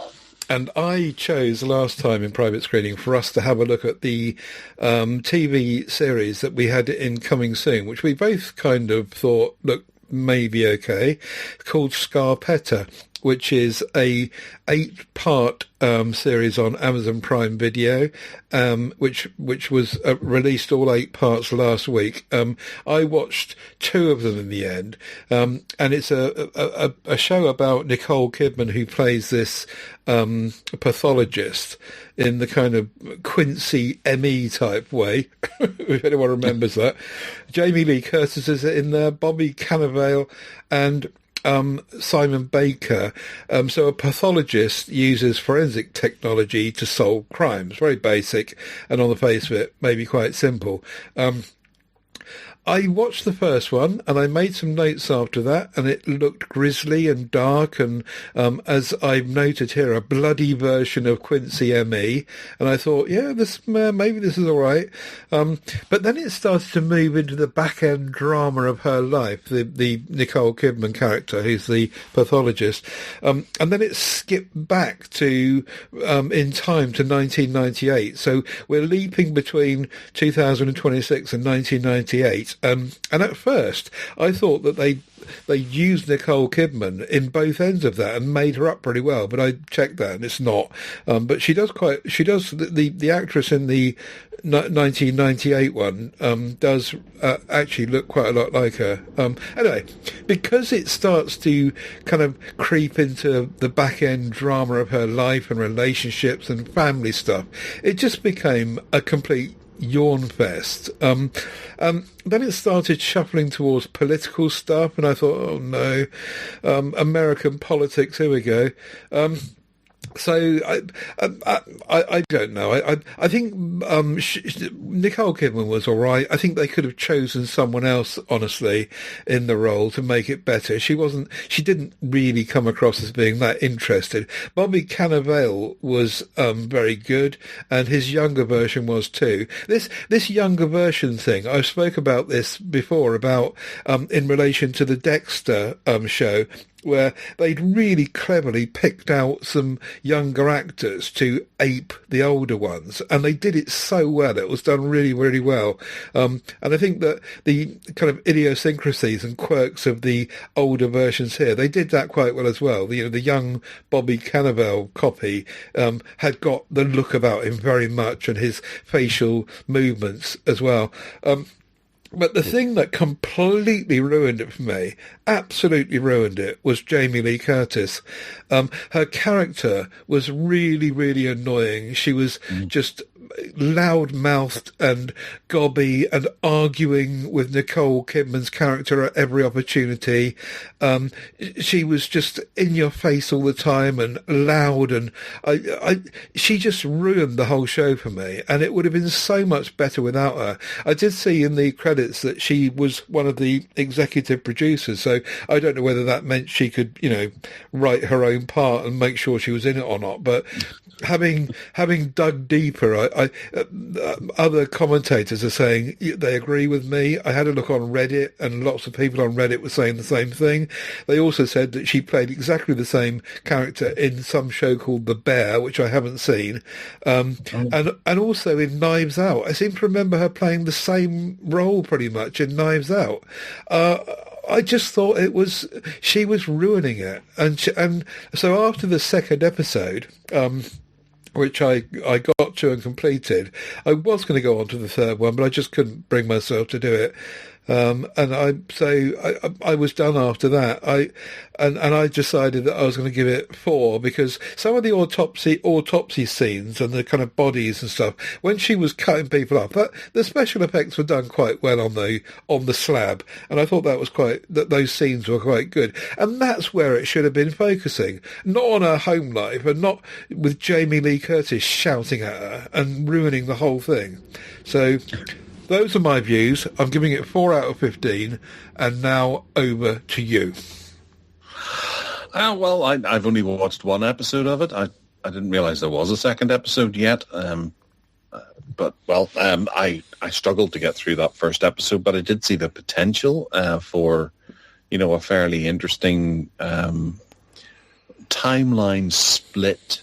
And I chose last time in private screening for us to have a look at the TV series that we had in Coming Soon, which we both kind of thought, look, maybe okay, called Scarpetta, which is a 8-part series on Amazon Prime Video, which was released all 8 parts last week. I watched 2 of them in the end, and it's a show about Nicole Kidman, who plays this pathologist in the kind of Quincy M.E. type way, if anyone remembers that. Jamie Lee Curtis is in there, Bobby Cannavale, and Simon Baker. So a pathologist uses forensic technology to solve crimes. Very basic, and on the face of it, maybe quite simple. I watched the first one and I made some notes after that, and it looked grisly and dark and, as I've noted here, a bloody version of Quincy M.E. And I thought, yeah, maybe this is all right. But then it started to move into the back-end drama of her life, the Nicole Kidman character, who's the pathologist. And then it skipped back to in time to 1998. So we're leaping between 2026 and 1998. And at first, I thought that they used Nicole Kidman in both ends of that and made her up pretty well. But I checked that, and it's not. But she does the actress in the 1998 one does actually look quite a lot like her. Anyway, because it starts to kind of creep into the back end drama of her life and relationships and family stuff, it just became a complete yawn fest. Then it started shuffling towards political stuff, and I thought, oh no, American politics, here we go. So I don't know. I think Nicole Kidman was all right. I think they could have chosen someone else, honestly, in the role to make it better. She didn't really come across as being that interested. Bobby Cannavale was very good, and his younger version was too. This younger version thing, I spoke about this before, about in relation to the Dexter show, where they'd really cleverly picked out some younger actors to ape the older ones, and they did it so well. It was done really, really well. And I think that the kind of idiosyncrasies and quirks of the older versions here, they did that quite well as well. The young Bobby Cannavale copy had got the look about him very much, and his facial movements as well. But the thing that completely ruined it for me, absolutely ruined it, was Jamie Lee Curtis. Her character was really, really annoying. She was just loud-mouthed and gobby and arguing with Nicole Kidman's character at every opportunity. She was just in your face all the time and loud, and she just ruined the whole show for me, and it would have been so much better without her. I did see in the credits that she was one of the executive producers, so I don't know whether that meant she could, write her own part and make sure she was in it or not, but having dug deeper, other commentators are saying they agree with me. I had a look on Reddit, and lots of people on Reddit were saying the same thing. They also said that she played exactly the same character in some show called The Bear, which I haven't seen, and also in Knives Out. I seem to remember her playing the same role pretty much in Knives Out. I just thought she was ruining it, and so after the second episode, which I got to and completed, I was going to go on to the third one, but I just couldn't bring myself to do it. And I was done after that. I decided that I was going to give it 4, because some of the autopsy scenes and the kind of bodies and stuff, when she was cutting people up, the special effects were done quite well on the slab, and I thought that those scenes were quite good. And that's where it should have been focusing, not on her home life, and not with Jamie Lee Curtis shouting at her and ruining the whole thing. So those are my views. I'm giving it 4 out of 15, and now over to you.
Well, I've only watched one episode of it. I didn't realise there was a second episode yet. I struggled to get through that first episode, but I did see the potential for, a fairly interesting timeline split,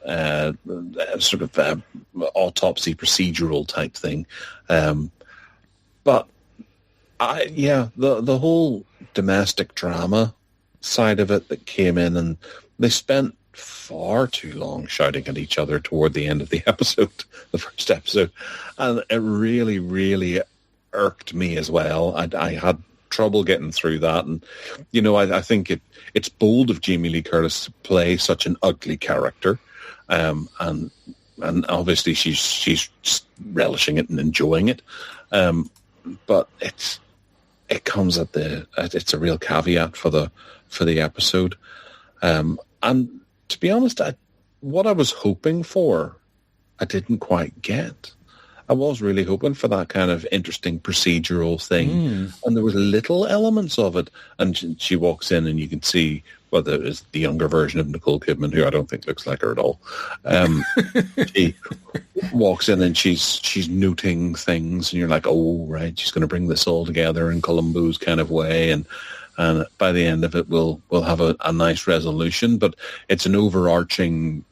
sort of autopsy procedural type thing. But the whole domestic drama side of it that came in, and they spent far too long shouting at each other toward the end of the episode, the first episode, and it really, really irked me as well. I had trouble getting through that, and I think it's bold of Jamie Lee Curtis to play such an ugly character, and obviously she's relishing it and enjoying it, but it comes at it's a real caveat for the episode, and to be honest, what I was hoping for, I didn't quite get. I was really hoping for that kind of interesting procedural thing, and there was little elements of it. And she walks in, and you can see whether it's the younger version of Nicole Kidman, who I don't think looks like her at all. She walks in, and she's noting things, and you're like, oh, right, she's going to bring this all together in Columbo's kind of way, and by the end of it, we'll have a nice resolution. But it's an overarching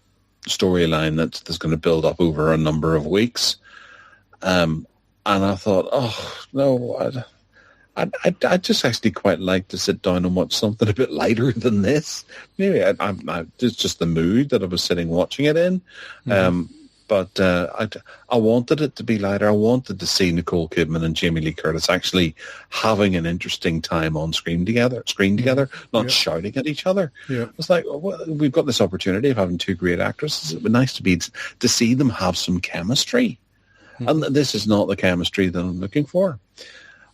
storyline that's going to build up over a number of weeks. And And I thought, oh, no, I'd just actually quite like to sit down and watch something a bit lighter than this. Maybe it's just the mood that I was sitting watching it in. But I wanted it to be lighter. I wanted to see Nicole Kidman and Jamie Lee Curtis actually having an interesting time on screen together, not shouting at each other.
Yeah.
It's like, well, we've got this opportunity of having two great actresses. It would be nice to see them have some chemistry. And this is not the chemistry that I'm looking for.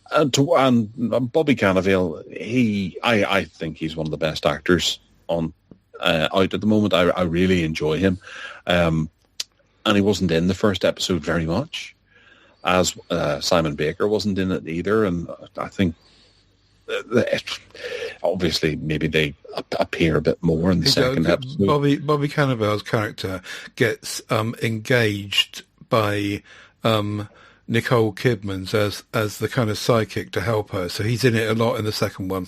And Bobby Cannavale, I think he's one of the best actors on out at the moment. I really enjoy him. And he wasn't in the first episode very much, as Simon Baker wasn't in it either. And I think obviously maybe they appear a bit more in the second episode.
Bobby Cannavale's character gets engaged by Nicole Kidman's as the kind of sidekick to help her. So he's in it a lot in the second one.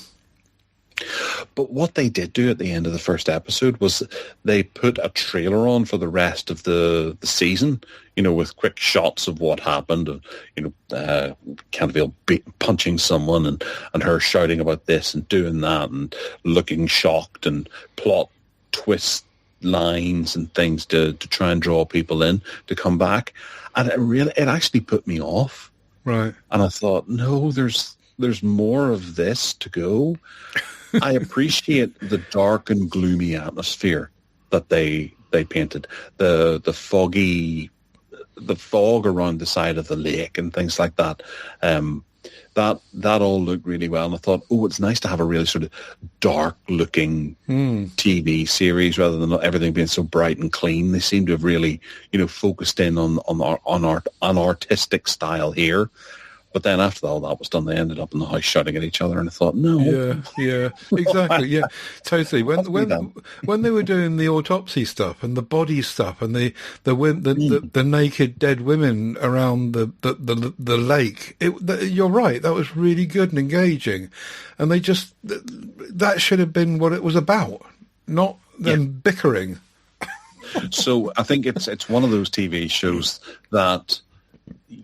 But what they did do at the end of the first episode was they put a trailer on for the rest of the season, with quick shots of what happened, Cannavale punching someone and her shouting about this and doing that and looking shocked and plot twist lines and things to try and draw people in to come back. And it actually put me off.
Right.
And I thought, no, there's more of this to go. I appreciate the dark and gloomy atmosphere that they painted. The fog around the side of the lake and things like that. That all looked really well. And I thought, it's nice to have a really sort of dark looking TV series rather than everything being so bright and clean. They seem to have really, focused in on artistic style here. But then after all that was done, they ended up in the house shouting at each other, and I thought, no.
Yeah, exactly, yeah, totally. When they were doing the autopsy stuff and the body stuff and the naked dead women around the lake, you're right, that was really good and engaging, and that should have been what it was about, not them bickering.
So I think it's one of those TV shows that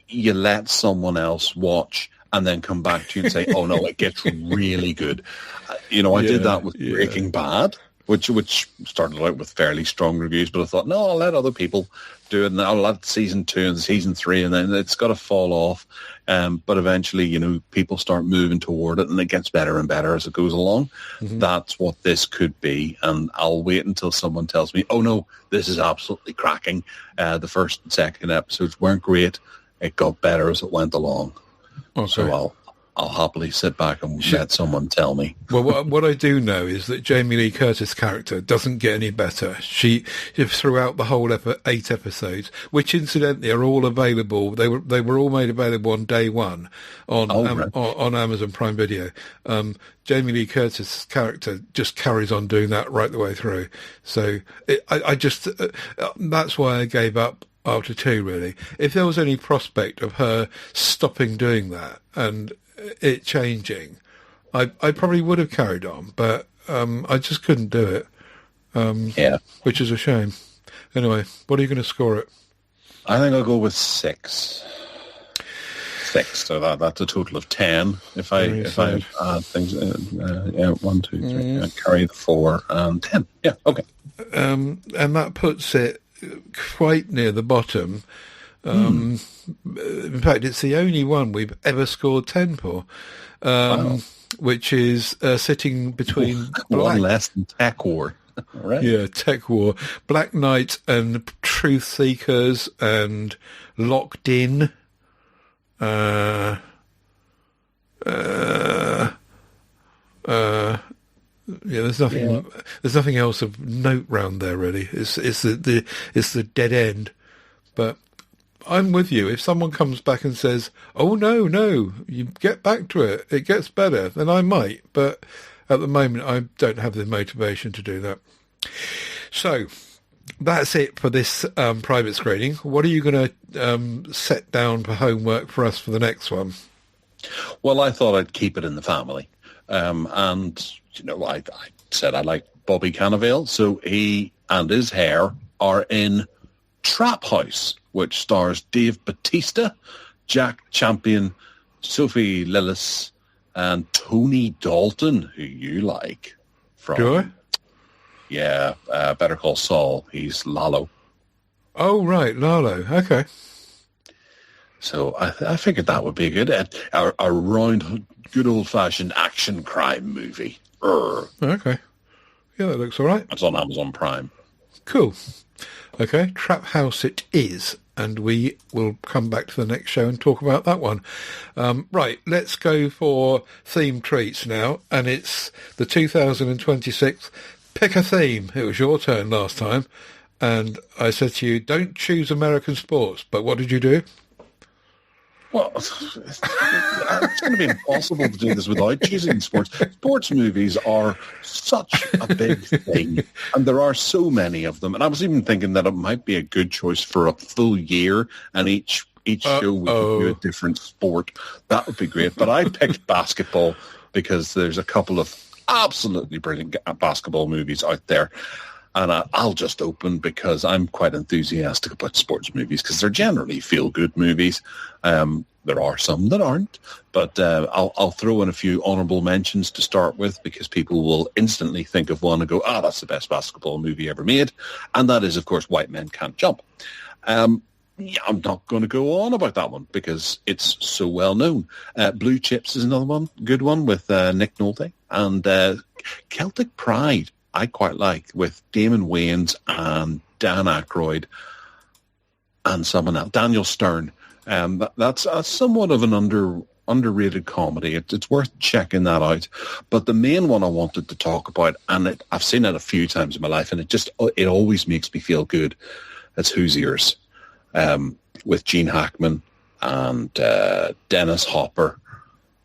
you let someone else watch and then come back to you and say, oh no, it gets really good. I did that with Breaking Bad, which started out with fairly strong reviews, but I thought, no, I'll let other people do it, and I'll let season 2 and season 3, and then it's got to fall off. But eventually, people start moving toward it, and it gets better and better as it goes along. Mm-hmm. That's what this could be, and I'll wait until someone tells me, oh no, this is absolutely cracking. The first and second episodes weren't great. It got better as it went along. Okay. So I'll happily sit back and let someone tell me.
Well, what I do know is that Jamie Lee Curtis' character doesn't get any better. She throughout the whole 8 episodes, which incidentally are all available. They were all made available on day one on Amazon Prime Video. Jamie Lee Curtis' character just carries on doing that right the way through. So that's why I gave up after 2, really. If there was any prospect of her stopping doing that and it changing, I probably would have carried on, but I just couldn't do it. Which is a shame. Anyway, what are you going to score it?
I think I'll go with 6. 6, so that's a total of 10. If I add things, 1, 2, 3, I carry the 4 and 10. Yeah, okay.
And that puts it quite near the bottom. In fact, it's the only one we've ever scored 10 for, which is sitting between
one less than Tech War. Right.
Yeah, Tech War, Black Knight and Truth Seekers and Locked In. There's nothing else of note round there really. It's the dead end. But I'm with you. If someone comes back and says, "Oh no, you get back to it. It gets better," then I might. But at the moment, I don't have the motivation to do that. So that's it for this private screening. What are you going to set down for homework for us for the next one?
Well, I thought I'd keep it in the family, and I said I like Bobby Cannavale, so he and his hair are in Trap House, which stars Dave Bautista, Jack Champion, Sophie Lillis, and Tony Dalton, who you like from...
Do I?
Yeah, Better Call Saul. He's Lalo.
Oh, right, Lalo. Okay.
So I figured that would be good. A round, good old-fashioned action crime movie.
Okay. Yeah, that looks all right.
It's on Amazon Prime.
Cool. Okay, Trap House it is, and we will come back to the next show and talk about that one. Right, let's go for theme treats now, and it's the 2026 Pick a Theme. It was your turn last time, and I said to you, don't choose American sports, but what did you do?
Well, it's going to be impossible to do this without choosing sports. Sports movies are such a big thing, and there are so many of them. And I was even thinking that it might be a good choice for a full year, and each show would do a different sport. That would be great. But I picked basketball because there's a couple of absolutely brilliant basketball movies out there. And I'll just open because I'm quite enthusiastic about sports movies because they're generally feel-good movies. There are some that aren't, but I'll throw in a few honourable mentions to start with because people will instantly think of one and go, that's the best basketball movie ever made. And that is, of course, White Men Can't Jump. I'm not going to go on about that one because it's so well known. Blue Chips is another one, good one with Nick Nolte. And Celtic Pride, I quite like, with Damon Wayans and Dan Aykroyd and someone else, Daniel Stern. That's somewhat of an underrated comedy. It's worth checking that out. But the main one I wanted to talk about, and I've seen it a few times in my life, and it always makes me feel good. It's Hoosiers, with Gene Hackman and Dennis Hopper.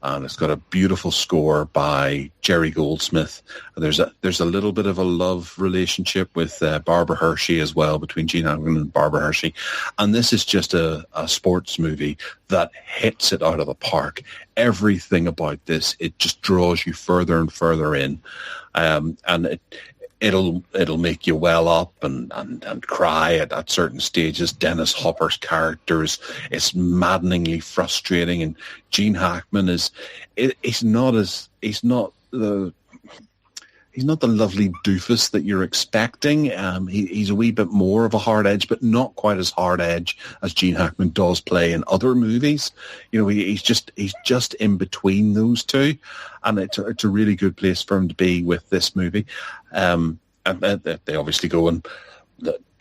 And it's got a beautiful score by Jerry Goldsmith. There's a little bit of a love relationship with Barbara Hershey as well, between Gene Hackman and Barbara Hershey. And this is just a sports movie that hits it out of the park. Everything about this, it just draws you further and further in. And it'll make you well up and cry at certain stages. Dennis Hopper's characters is maddeningly frustrating, and Gene Hackman he's not the lovely doofus that you're expecting. He's a wee bit more of a hard edge, but not quite as hard edge as Gene Hackman does play in other movies. You know, he's just in between those two, and it's a really good place for him to be with this movie. And they obviously go and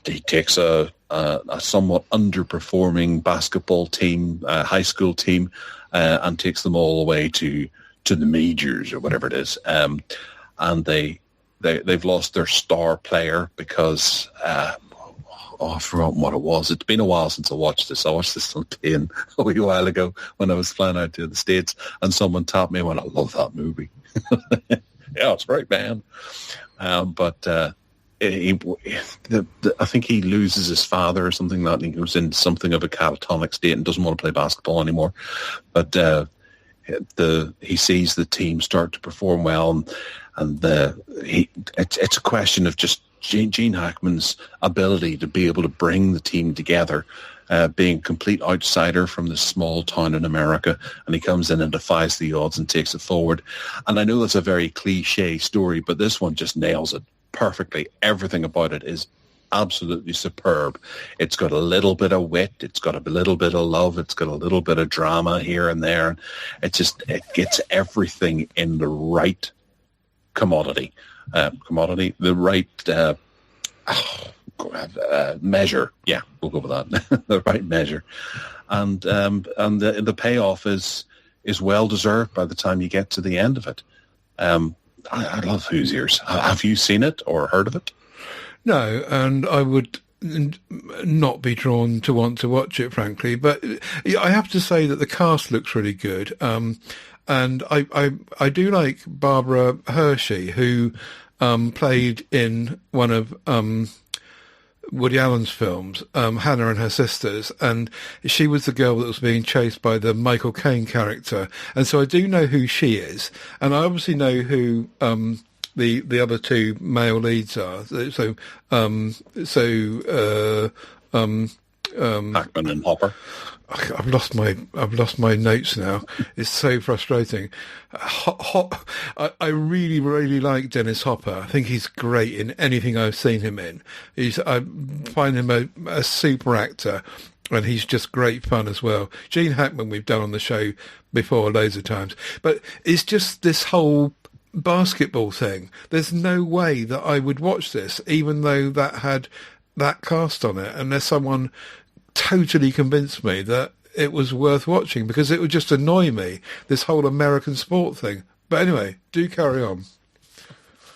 he takes a somewhat underperforming basketball team, high school team, and takes them all the way to the majors or whatever it is. And they've lost their star player because I've forgotten what it was. It's been a while since I watched this. I watched this on plane a wee while ago when I was flying out to the States, and someone tapped me and went, I love that movie. Yeah, it's great, man. But I think he loses his father or something like that, and he goes into something of a catatonic state and doesn't want to play basketball anymore. But he sees the team start to perform well, and it's a question of just Gene Hackman's ability to be able to bring the team together, being a complete outsider from this small town in America, and he comes in and defies the odds and takes it forward. And I know that's a very cliche story, but this one just nails it perfectly. Everything about it is absolutely superb. It's got a little bit of wit, it's got a little bit of love, it's got a little bit of drama here and there. It gets everything in the right commodity, the right measure. Yeah, we'll go with that. The right measure, and the payoff is well deserved by the time you get to the end of it. I love Hoosiers. Have you seen it or heard of it?
No, and I would not be drawn to want to watch it, frankly. But I have to say that the cast looks really good. And I do like Barbara Hershey, who played in one of Woody Allen's films, Hannah and Her Sisters, and she was the girl that was being chased by the Michael Caine character. And so I do know who she is, and I obviously know who the other two male leads are.
Hackman and Hopper.
I've lost my notes now. It's so frustrating. I really, really like Dennis Hopper. I think he's great in anything I've seen him in. I find him a super actor, and he's just great fun as well. Gene Hackman we've done on the show before loads of times. But it's just this whole basketball thing. There's no way that I would watch this, even though that had that cast on it, unless someone totally convinced me that it was worth watching, because it would just annoy me, this whole American sport thing. But anyway, do carry on.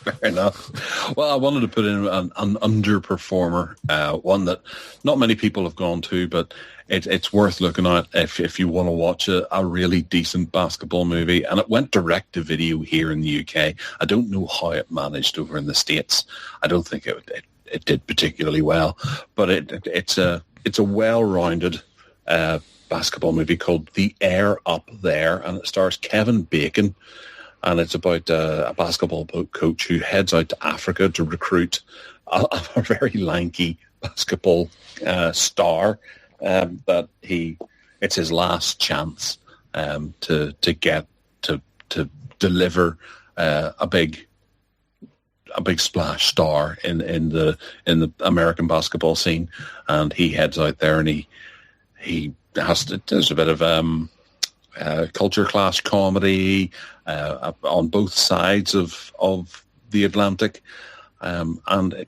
Fair enough. Well, I wanted to put in an underperformer, one that not many people have gone to, but it's worth looking at if you want to watch a really decent basketball movie. And it went direct to video here in the UK. I don't know how it managed over in the States. I don't think it did particularly well, but it's a well-rounded basketball movie called The Air Up There, and it stars Kevin Bacon. And it's about a basketball coach who heads out to Africa to recruit a very lanky basketball star. That it's his last chance to deliver a big splash star in the American basketball scene. And he heads out there, and he there's a bit of culture clash comedy on both sides of the Atlantic, and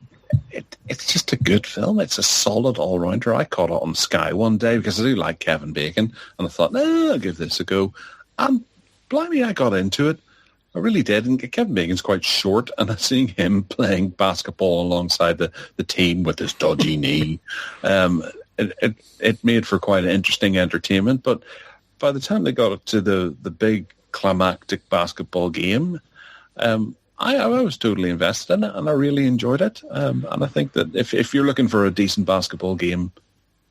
it's just a good film. It's a solid all-rounder. I caught it on Sky one day because I do like Kevin Bacon, and I thought, I'll give this a go. And blimey, I got into it. I really did. And Kevin Bacon's quite short, and seeing him playing basketball alongside the team with his dodgy knee, it made for quite an interesting entertainment. But by the time they got it to the big climactic basketball game, I was totally invested in it, and I really enjoyed it. And I think that if you're looking for a decent basketball game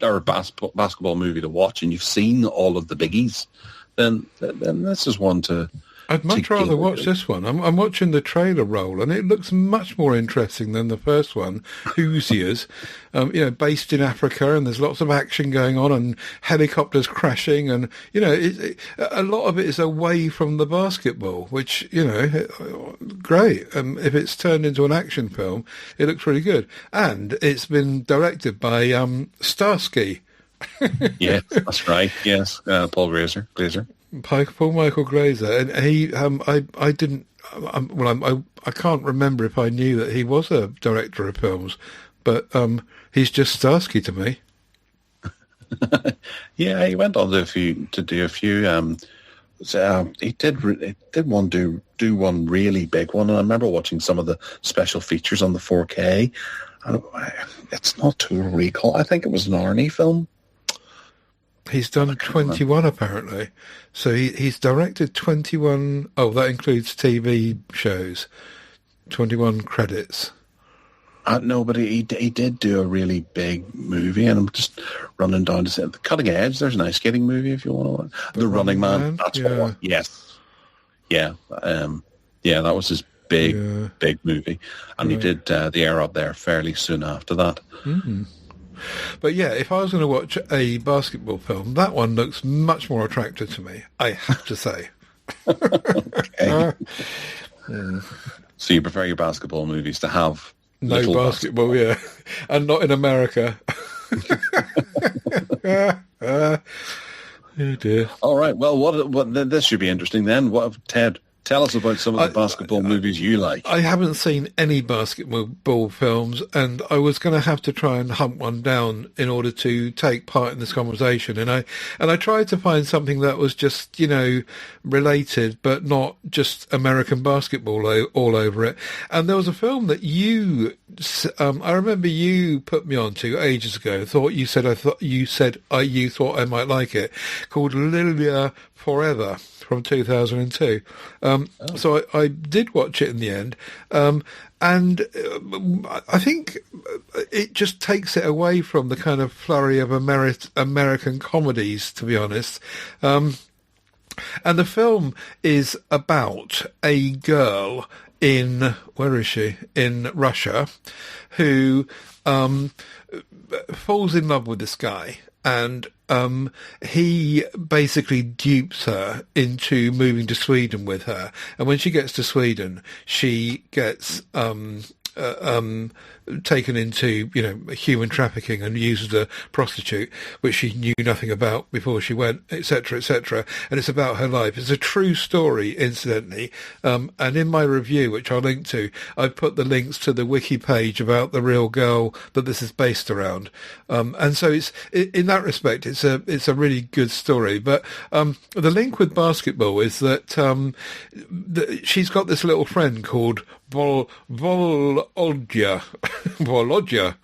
or a basketball movie to watch, and you've seen all of the biggies, then this is one to.
I'd much rather watch this one. I'm watching the trailer roll, and it looks much more interesting than the first one, Hoosiers. Based in Africa, and there's lots of action going on, and helicopters crashing, and a lot of it is away from the basketball, which great. If it's turned into an action film, it looks really good, and it's been directed by Starsky.
Yes, that's right. Yes, Paul Glazer.
Paul Michael Glazer, and he, I didn't, I can't remember if I knew that he was a director of films, but he's just Starsky to me.
Yeah, he went on to do a few. He did do one really big one, and I remember watching some of the special features on the 4K. It's not Total Recall. I think it was an Arnie film.
He's done 21 apparently. So he's directed 21. Oh, that includes TV shows. 21 credits.
No, but he did do a really big movie, and I'm just running down to say The Cutting Edge. There's an ice skating movie if you want to watch. The Running Man. That's what. Yes. Yeah. That was his big movie, and he did The Air Up There fairly soon after that.
Mm-hmm. But yeah, if I was going to watch a basketball film, that one looks much more attractive to me, I have to say.
Okay. So you prefer your basketball movies to have
no basketball, yeah, and not in America. Oh dear.
All right. Well, what this should be interesting then. Ted? Tell us about some of the basketball movies you like. I
haven't seen any basketball films, and I was going to have to try and hunt one down in order to take part in this conversation. And I tried to find something that was just, related, but not just American basketball all over it. And there was a film that I remember you put me onto ages ago. You thought I might like it, called Lilia Forever, from 2002. So I did watch it in the end, and I think it just takes it away from the kind of flurry of American comedies, to be honest. And the film is about a girl in, where is she? In Russia, who falls in love with this guy, and he basically dupes her into moving to Sweden with her. And when she gets to Sweden, she gets taken into, human trafficking and used as a prostitute, which she knew nothing about before she went, etc., etc. And it's about her life. It's a true story, incidentally. And in my review, which I'll link to, I've put the links to the wiki page about the real girl that this is based around. And so it's, in that respect, it's a really good story. But the link with basketball is that she's got this little friend called Volodya. Volodya.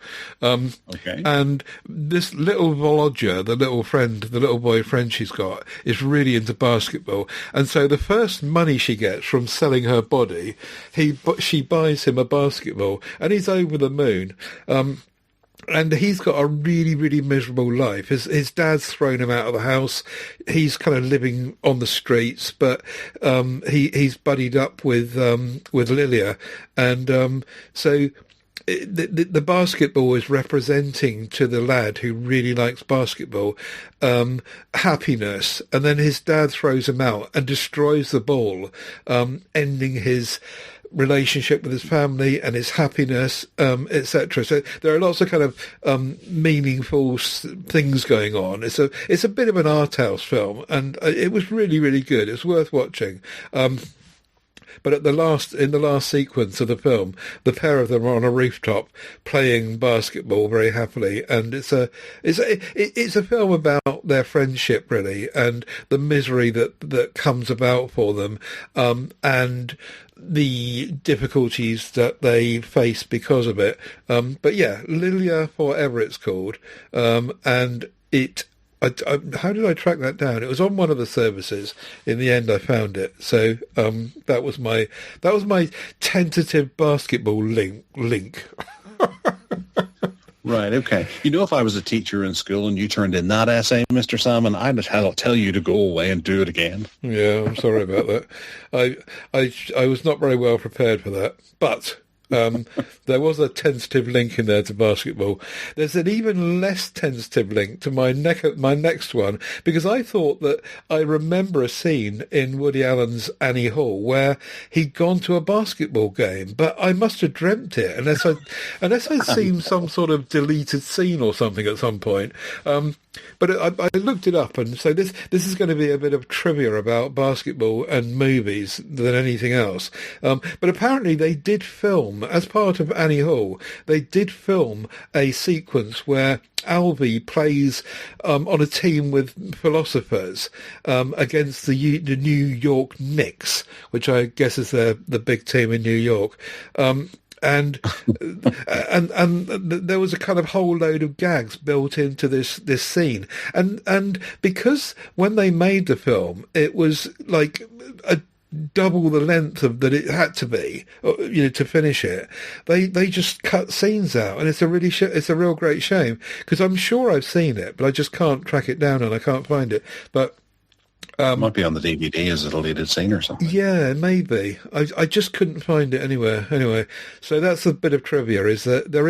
Okay.
And this little Volodya, the little boyfriend she's got, is really into basketball. And so the first money she gets from selling her body, she buys him a basketball, and he's over the moon. And he's got a really, really miserable life. His dad's thrown him out of the house. He's kind of living on the streets, but he's buddied up with Lilia, and so the basketball is representing to the lad who really likes basketball happiness, and then his dad throws him out and destroys the ball, ending his relationship with his family and his happiness, etc. So there are lots of kind of meaningful things going on. It's a bit of an art house film, and it was really, really good. It's worth watching. But in the last sequence of the film, the pair of them are on a rooftop playing basketball very happily, and it's a film about their friendship, really, and the misery that comes about for them, and the difficulties that they face because of it. But yeah, Lilia, for whatever it's called, and it. How did I track that down? It was on one of the services. In the end, I found it. So that was my tentative basketball link.
Right. Okay. If I was a teacher in school and you turned in that essay, Mr. Salmon, I'd tell you to go away and do it again.
Yeah, I'm sorry about that. I was not very well prepared for that, but. There was a tentative link in there to basketball. There's an even less tentative link to my next one, because I thought that I remember a scene in Woody Allen's Annie Hall where he'd gone to a basketball game, but I must have dreamt it unless I'd seen some sort of deleted scene or something at some point. But I looked it up, and so this is going to be a bit of trivia about basketball and movies than anything else. But apparently they did film, as part of Annie Hall, they did film a sequence where Alvy plays on a team with philosophers against the New York Knicks, which I guess is the big team in New York. And there was a kind of whole load of gags built into this scene, and because when they made the film, it was like a double the length of that it had to be, to finish it. They just cut scenes out, and it's a real great shame, because I'm sure I've seen it, but I just can't track it down and I can't find it. But
it might be on the DVD as a deleted scene or something.
Yeah, maybe. I just couldn't find it anywhere. Anyway, so that's a bit of trivia, is that there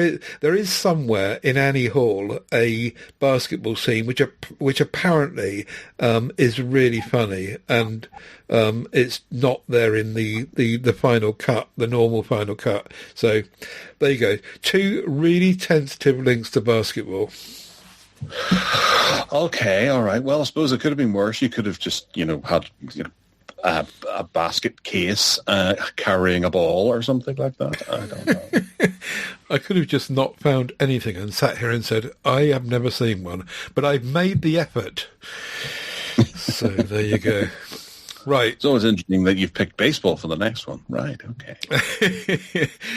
is somewhere in Annie Hall a basketball scene which apparently is really funny, and it's not there in the final cut, the normal final cut. So there you go. Two really tentative links to basketball.
Okay, all right. Well, I suppose it could have been worse. You could have just, had a basket case carrying a ball or something like that. I don't know.
I could have just not found anything and sat here and said, I have never seen one, but I've made the effort. So there you go. Right.
It's always interesting that you've picked baseball for the next one. Right, okay.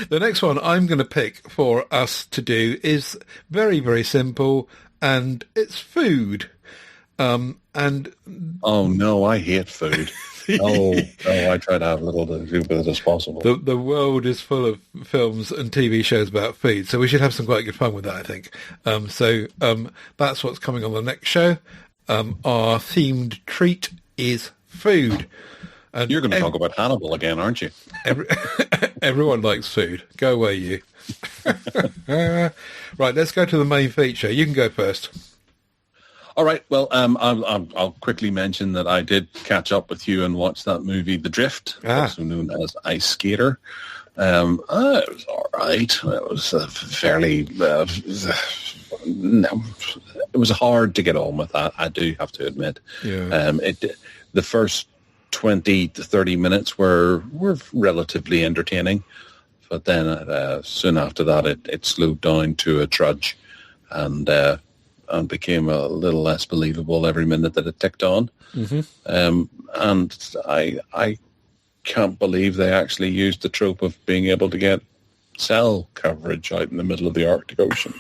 The next one I'm going to pick for us to do is very, very simple, and it's food. And
oh no, I hate food. I try to have a little to do with it as possible.
The world is full of films and TV shows about food, so we should have some quite good fun with that, I think. So that's what's coming on the next show. Our themed treat is food. And
You're going to talk about Hannibal again, aren't you?
Everyone likes food. Go away, you. Right, let's go to the main feature. You can go first.
All right. Well, I'll quickly mention that I did catch up with you and watch that movie, The Drift, also known as Ice Skater. It was all right. It was fairly... no, it was hard to get on with that, I do have to admit.
Yeah.
The first 20 to 30 minutes were relatively entertaining, but then soon after that it slowed down to a trudge and became a little less believable every minute that it ticked on. Mm-hmm. And I can't believe they actually used the trope of being able to get cell coverage out in the middle of the Arctic Ocean.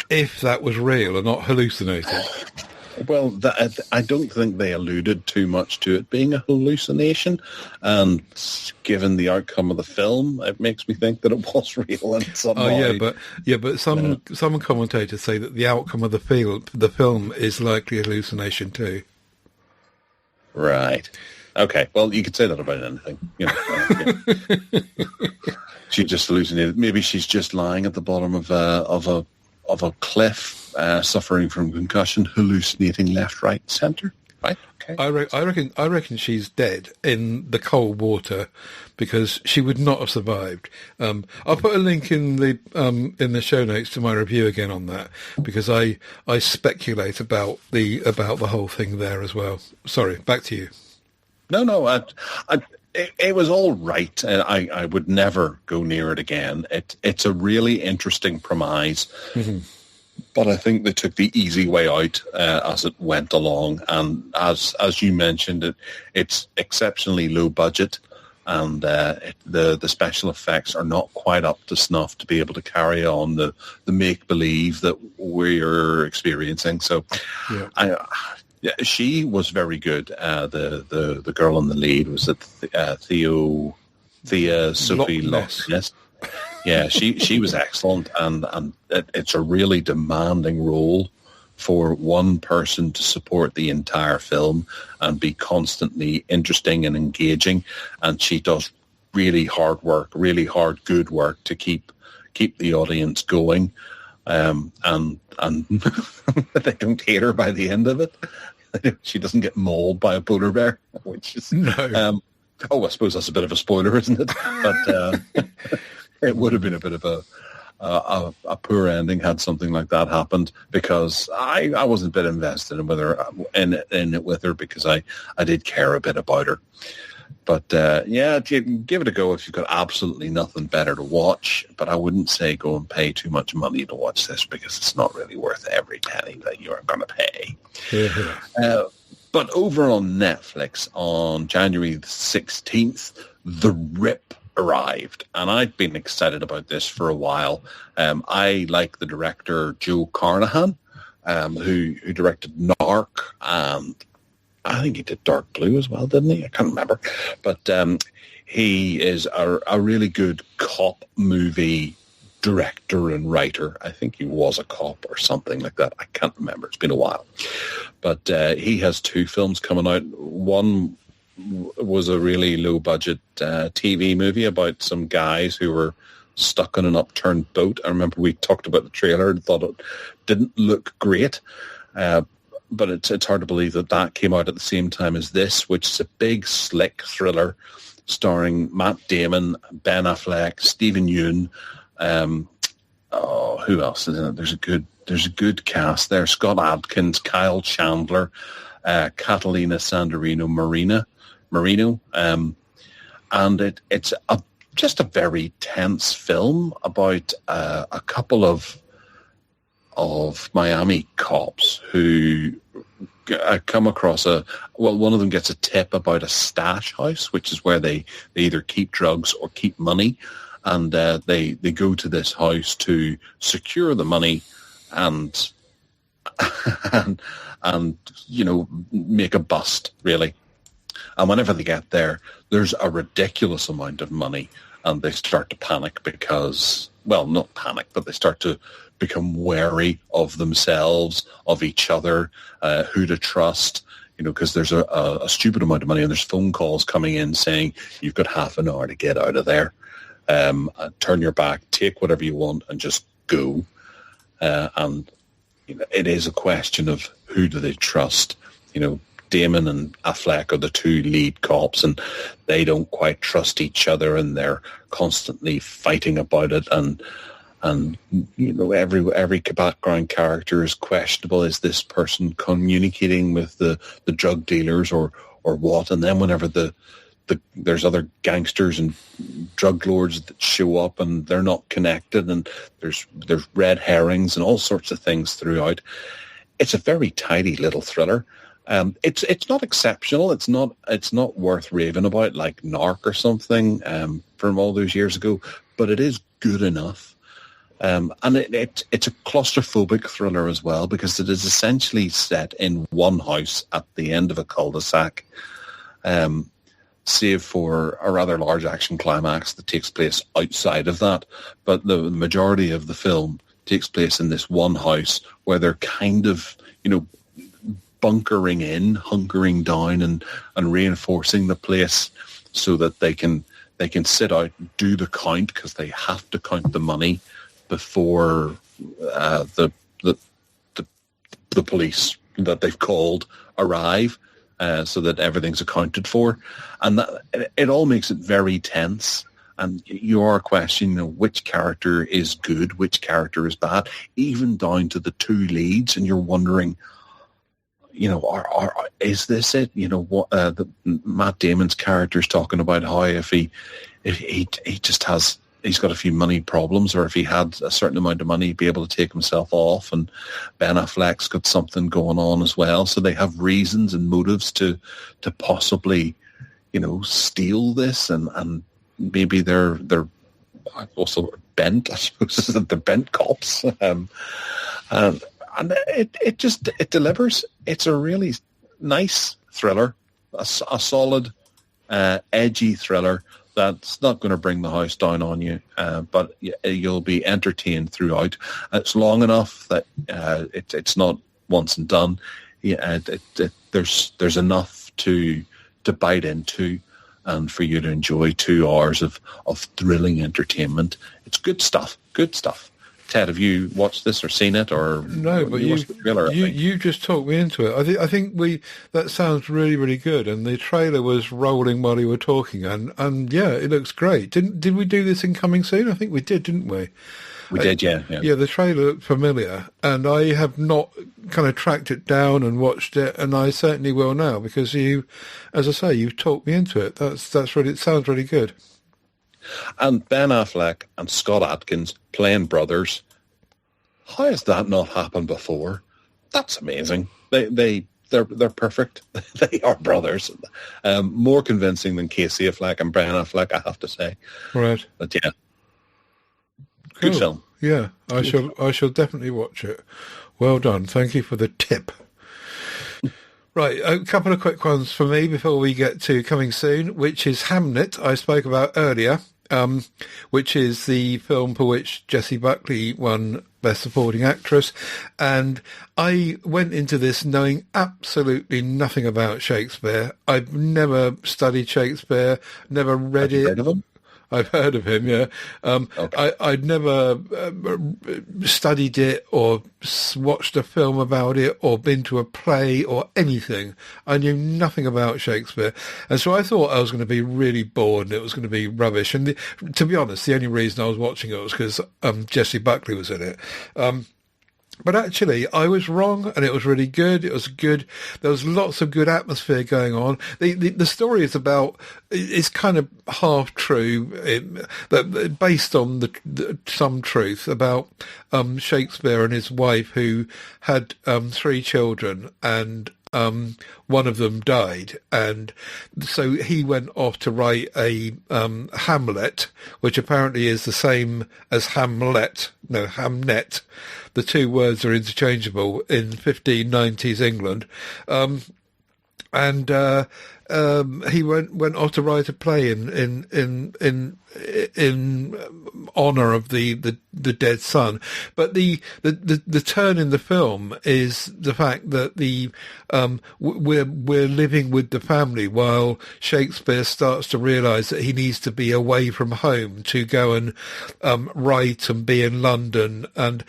if that was real and not hallucinated.
Well, I don't think they alluded too much to it being a hallucination, and given the outcome of the film, it makes me think that it was real in some way.
But some commentators say that the outcome of the film is likely a hallucination too.
Right. Okay. Well, you could say that about anything. You know, she just hallucinated. Maybe she's just lying at the bottom of a cliff, suffering from concussion, hallucinating left, right, centre. Right. Okay.
I reckon she's dead in the cold water because she would not have survived. I'll put a link in the show notes to my review again on that because I speculate about the whole thing there as well. Sorry, back to you.
No, it was all right. I would never go near it again. It's a really interesting premise. Mm-hmm. But I think they took the easy way out as it went along, and as you mentioned, it's exceptionally low budget, and the special effects are not quite up to snuff to be able to carry on the make believe that we're experiencing. So, yeah. She was very good. The girl in the lead was Thea Sophie Loch Ness. Yeah, she was excellent, and it's a really demanding role for one person to support the entire film and be constantly interesting and engaging. And she does really hard work, really hard, good work to keep the audience going. And they don't hate her by the end of it. She doesn't get mauled by a polar bear, which is
no.
I suppose that's a bit of a spoiler, isn't it? But it would have been a bit of a poor ending had something like that happened, because I wasn't a bit invested in it with her because I did care a bit about her. But give it a go if you've got absolutely nothing better to watch. But I wouldn't say go and pay too much money to watch this because it's not really worth every penny that you're going to pay. Yeah. But over on Netflix on January the 16th, The Rip arrived, and I'd been excited about this for a while. I like the director Joe Carnahan, who directed Narc, and I think he did Dark Blue as well, didn't he? I can't remember. But he is a really good cop movie director and writer. I think he was a cop or something like that. I can't remember. It's been a while. But he has two films coming out. One was a really low-budget TV movie about some guys who were stuck on an upturned boat. I remember we talked about the trailer and thought it didn't look great. But it's hard to believe that came out at the same time as this, which is a big, slick thriller starring Matt Damon, Ben Affleck, Stephen Yeun. Who else is in it? There's a good cast there. Scott Adkins, Kyle Chandler, Catalina Sandarino Marino. And it's just a very tense film about a couple of Miami cops who come across one of them gets a tip about a stash house, which is where they either keep drugs or keep money, and they go to this house to secure the money and make a bust, really. And whenever they get there, there's a ridiculous amount of money, and they start to panic because, well, not panic, but they start to become wary of themselves, of each other, who to trust. because there's a stupid amount of money and there's phone calls coming in saying you've got half an hour to get out of there. Turn your back, take whatever you want and just go. And it is a question of who do they trust. Damon and Affleck are the two lead cops, and they don't quite trust each other, and they're constantly fighting about it. And every background character is questionable. Is this person communicating with the drug dealers or what? And then whenever there's other gangsters and drug lords that show up and they're not connected, and there's red herrings and all sorts of things throughout. It's a very tidy little thriller. It's not exceptional. It's not worth raving about like Narc or something from all those years ago, but it is good enough. And it's a claustrophobic thriller as well, because it is essentially set in one house at the end of a cul-de-sac, save for a rather large action climax that takes place outside of that. But the majority of the film takes place in this one house where they're kind of, bunkering in, hunkering down and reinforcing the place so that they can sit out, do the count, because they have to count the money before the police that they've called arrive, so that everything's accounted for. And it all makes it very tense. And you are questioning which character is good, which character is bad, even down to the two leads, and you're wondering, is this it? What the Matt Damon's character's talking about how if he just has, he's got a few money problems, or if he had a certain amount of money, he'd be able to take himself off. And Ben Affleck's got something going on as well, so they have reasons and motives to possibly, steal this, and maybe they're also bent. I suppose they're bent cops. And it delivers. It's a really nice thriller, a solid, edgy thriller that's not going to bring the house down on you, but you'll be entertained throughout. It's long enough that it's not once and done. There's enough to bite into, and for you to enjoy 2 hours of thrilling entertainment. It's good stuff. Good stuff. Ted, have you watched this or seen it, or
no? But you just talked me into it. I think that sounds really, really good. And the trailer was rolling while you were talking, and yeah, it looks great. Did we do this in Coming Soon? I think we did, didn't we?
We did, yeah.
Yeah, the trailer looked familiar, and I have not kind of tracked it down and watched it, and I certainly will now, because you, as I say, you've talked me into it. That's really, it sounds really good.
And Ben Affleck and Scott Adkins playing brothers. How has that not happened before? That's amazing. They're perfect. They are brothers. More convincing than Casey Affleck and Ben Affleck, I have to say.
Right.
But yeah,
cool.
Good film.
Yeah, I shall definitely watch it. Well done. Thank you for the tip. Right, a couple of quick ones for me before we get to Coming Soon, which is Hamnet, I spoke about earlier, which is the film for which Jessie Buckley won Best Supporting Actress. And I went into this knowing absolutely nothing about Shakespeare. I've never studied Shakespeare, never read it.
Heard of him?
I've heard of him, yeah.
Okay.
I'd never studied it or watched a film about it or been to a play or anything. I knew nothing about Shakespeare. And so I thought I was going to be really bored and it was going to be rubbish. And to be honest, the only reason I was watching it was because Jessie Buckley was in it. But actually, I was wrong, and it was really good. It was good. There was lots of good atmosphere going on. The story is about, it's kind of half true, based on some truth about Shakespeare and his wife, who had 3 children, and one of them died, and so he went off to write a Hamlet, which apparently is the same as Hamnet. The 2 words are interchangeable in 1590s England. and he went off to write a play in honor of the dead son. But the turn in the film is the fact that we're living with the family while Shakespeare starts to realize that he needs to be away from home to go and write and be in London, and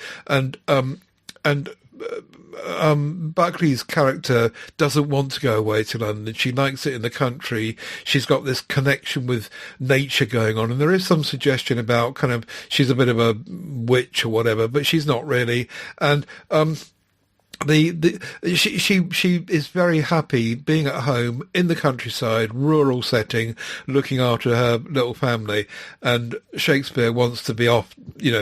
Buckley's character doesn't want to go away to London. She likes it in the country. She's got this connection with nature going on, and there is some suggestion about kind of she's a bit of a witch or whatever, but she's not really. And she is very happy being at home in the countryside, rural setting, looking after her little family. And Shakespeare wants to be off,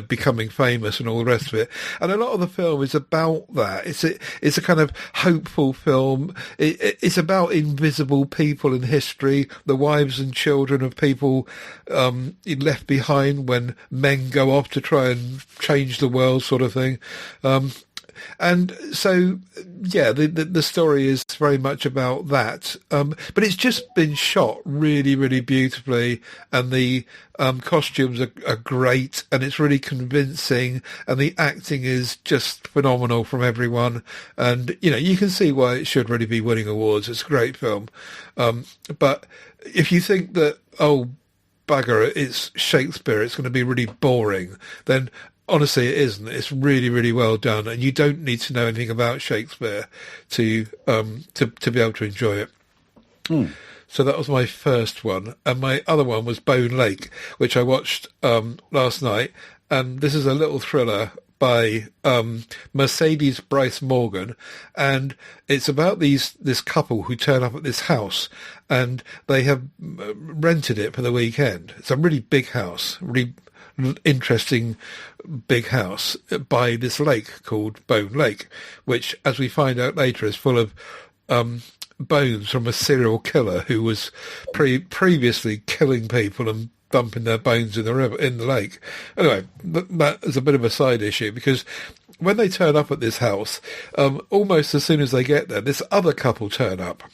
becoming famous and all the rest of it. And a lot of the film is about that. It's a kind of hopeful film. It's about invisible people in history, the wives and children of people left behind when men go off to try and change the world, sort of thing. And so, yeah, the story is very much about that. But it's just been shot really, really beautifully, and the costumes are great, and it's really convincing, and the acting is just phenomenal from everyone. And, you can see why it should really be winning awards. It's a great film. But if you think that, oh, bugger, it's Shakespeare, it's going to be really boring, then honestly, it isn't. It's really, really well done, and you don't need to know anything about Shakespeare to be able to enjoy it. So that was my first one, and my other one was Bone Lake, which I watched last night. And this is a little thriller by Mercedes Bryce Morgan, and it's about this couple who turn up at this house, and they have rented it for the weekend. It's a really big house, really interesting big house by this lake called Bone Lake, which, as we find out later, is full of bones from a serial killer who was previously killing people and dumping their bones in the lake. Anyway, that is a bit of a side issue, because when they turn up at this house, almost as soon as they get there, this other couple turn up.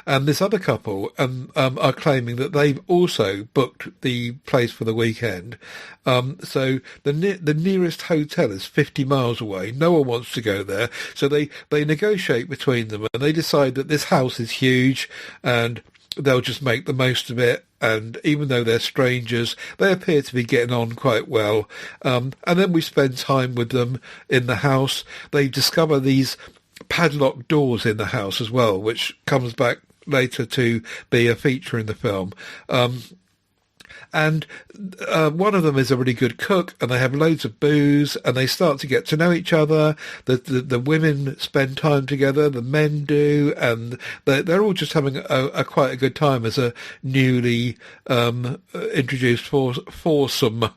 And this other couple are claiming that they've also booked the place for the weekend. So the nearest hotel is 50 miles away. No one wants to go there. So they negotiate between them, and they decide that this house is huge and they'll just make the most of it. And even though they're strangers, they appear to be getting on quite well. And then we spend time with them in the house. They discover these padlocked doors in the house as well, which comes back later to be a feature in the film. And one of them is a really good cook, and they have loads of booze, and they start to get to know each other. The women spend time together, the men do, and they're all just having a quite a good time as a newly introduced foursome.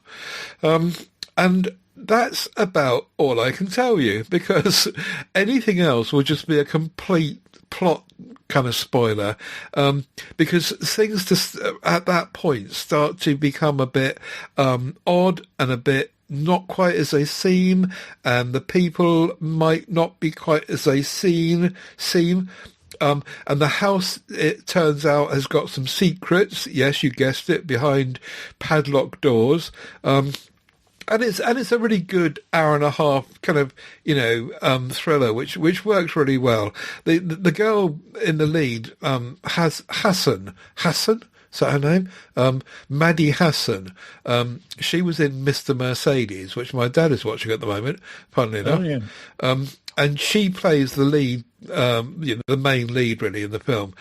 And that's about all I can tell you, because anything else will just be a complete plot kind of spoiler, because things just at that point start to become a bit odd and a bit not quite as they seem, and the people might not be quite as they seem. And the house, it turns out, has got some secrets. Yes, you guessed it, behind padlocked doors. And it's a really good hour and a half kind of thriller, which works really well. The girl in the lead has Hassan. Is that her name? Maddie Hassan. She was in Mr. Mercedes, which my dad is watching at the moment, funnily enough. Oh, yeah. And she plays the lead, the main lead, really, in the film,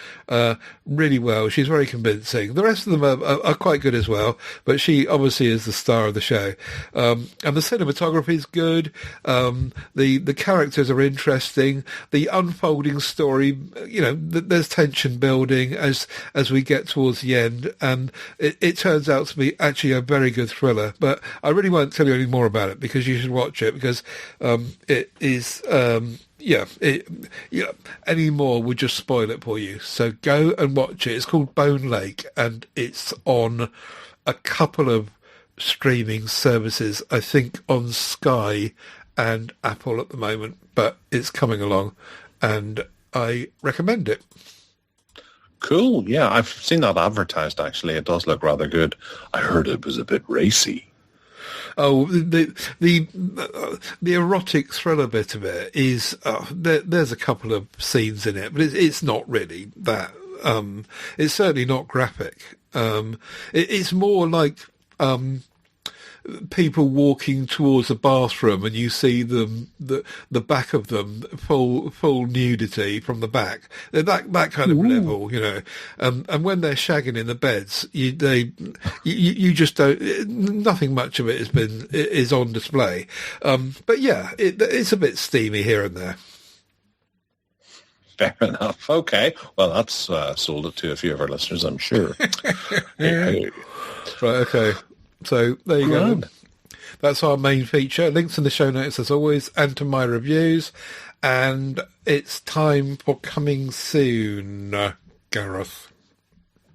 really well. She's very convincing. The rest of them are quite good as well, but she obviously is the star of the show. And the cinematography is good. The characters are interesting. The unfolding story, there's tension building as we get towards the end, and it turns out to be actually a very good thriller. But I really won't tell you any more about it, because you should watch it, because it is... any more would just spoil it for you. So go and watch it. It's called Bone Lake, and it's on a couple of streaming services, I think on Sky and Apple at the moment, but it's coming along, and I recommend it.
Cool. Yeah, I've seen that advertised, actually. It does look rather good. I heard it was a bit racy.
Oh, the erotic thriller bit of it is there's a couple of scenes in it, but it's not really that. It's certainly not graphic. It's more like people walking towards a bathroom, and you see the back of them, full nudity from the back. That kind of level, you know. And when they're shagging in the beds, you just don't. Nothing much of it is on display. But yeah, it's a bit steamy here and there.
Fair enough. Okay. Well, that's sold it to a few of our listeners, I'm sure.
Right. Okay. So there you go. That's our main feature. Links in the show notes as always, and to my reviews. And it's time for coming soon, Gareth.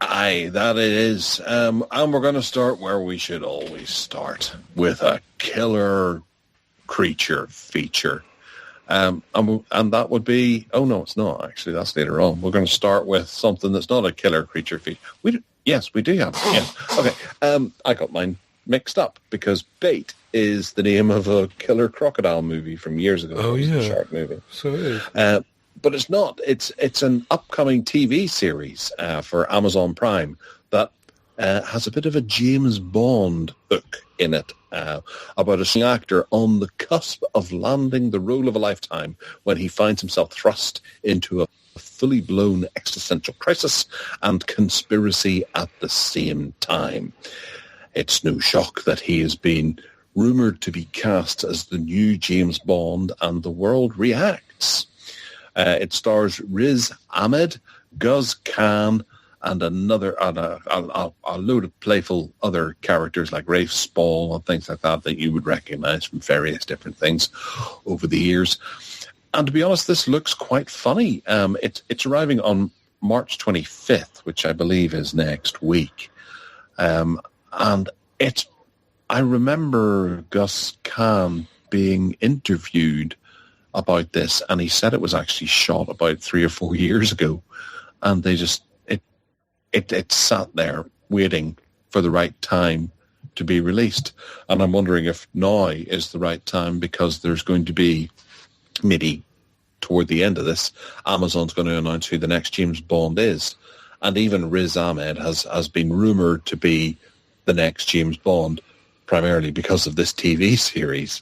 Aye, that it is. And we're going to start where we should always start, with a killer creature feature. And that would be... Oh, no, it's not, actually. That's later on. We're going to start with something that's not a killer creature feature. Yes, we do have it. Yes. Okay. I got mine mixed up because Bait is the name of a killer crocodile movie from years ago.
Oh, yeah.
A shark movie.
So it is.
But it's not. It's an upcoming TV series for Amazon Prime that has a bit of a James Bond hook in it about a young actor on the cusp of landing the role of a lifetime when he finds himself thrust into a fully blown existential crisis and conspiracy at the same time. It's no shock that he has been rumoured to be cast as the new James Bond, and the world reacts. It stars Riz Ahmed, Guz Khan, and a load of playful other characters like Rafe Spall and things like that you would recognise from various different things over the years. And to be honest, this looks quite funny. It's arriving on March 25th, which I believe is next week. And I remember Gus Kahn being interviewed about this, and he said it was actually shot about 3 or 4 years ago, and they just it sat there waiting for the right time to be released. And I'm wondering if now is the right time, because there's going to be, maybe toward the end of this, Amazon's going to announce who the next James Bond is. And even Riz Ahmed has been rumoured to be the next James Bond, primarily because of this TV series.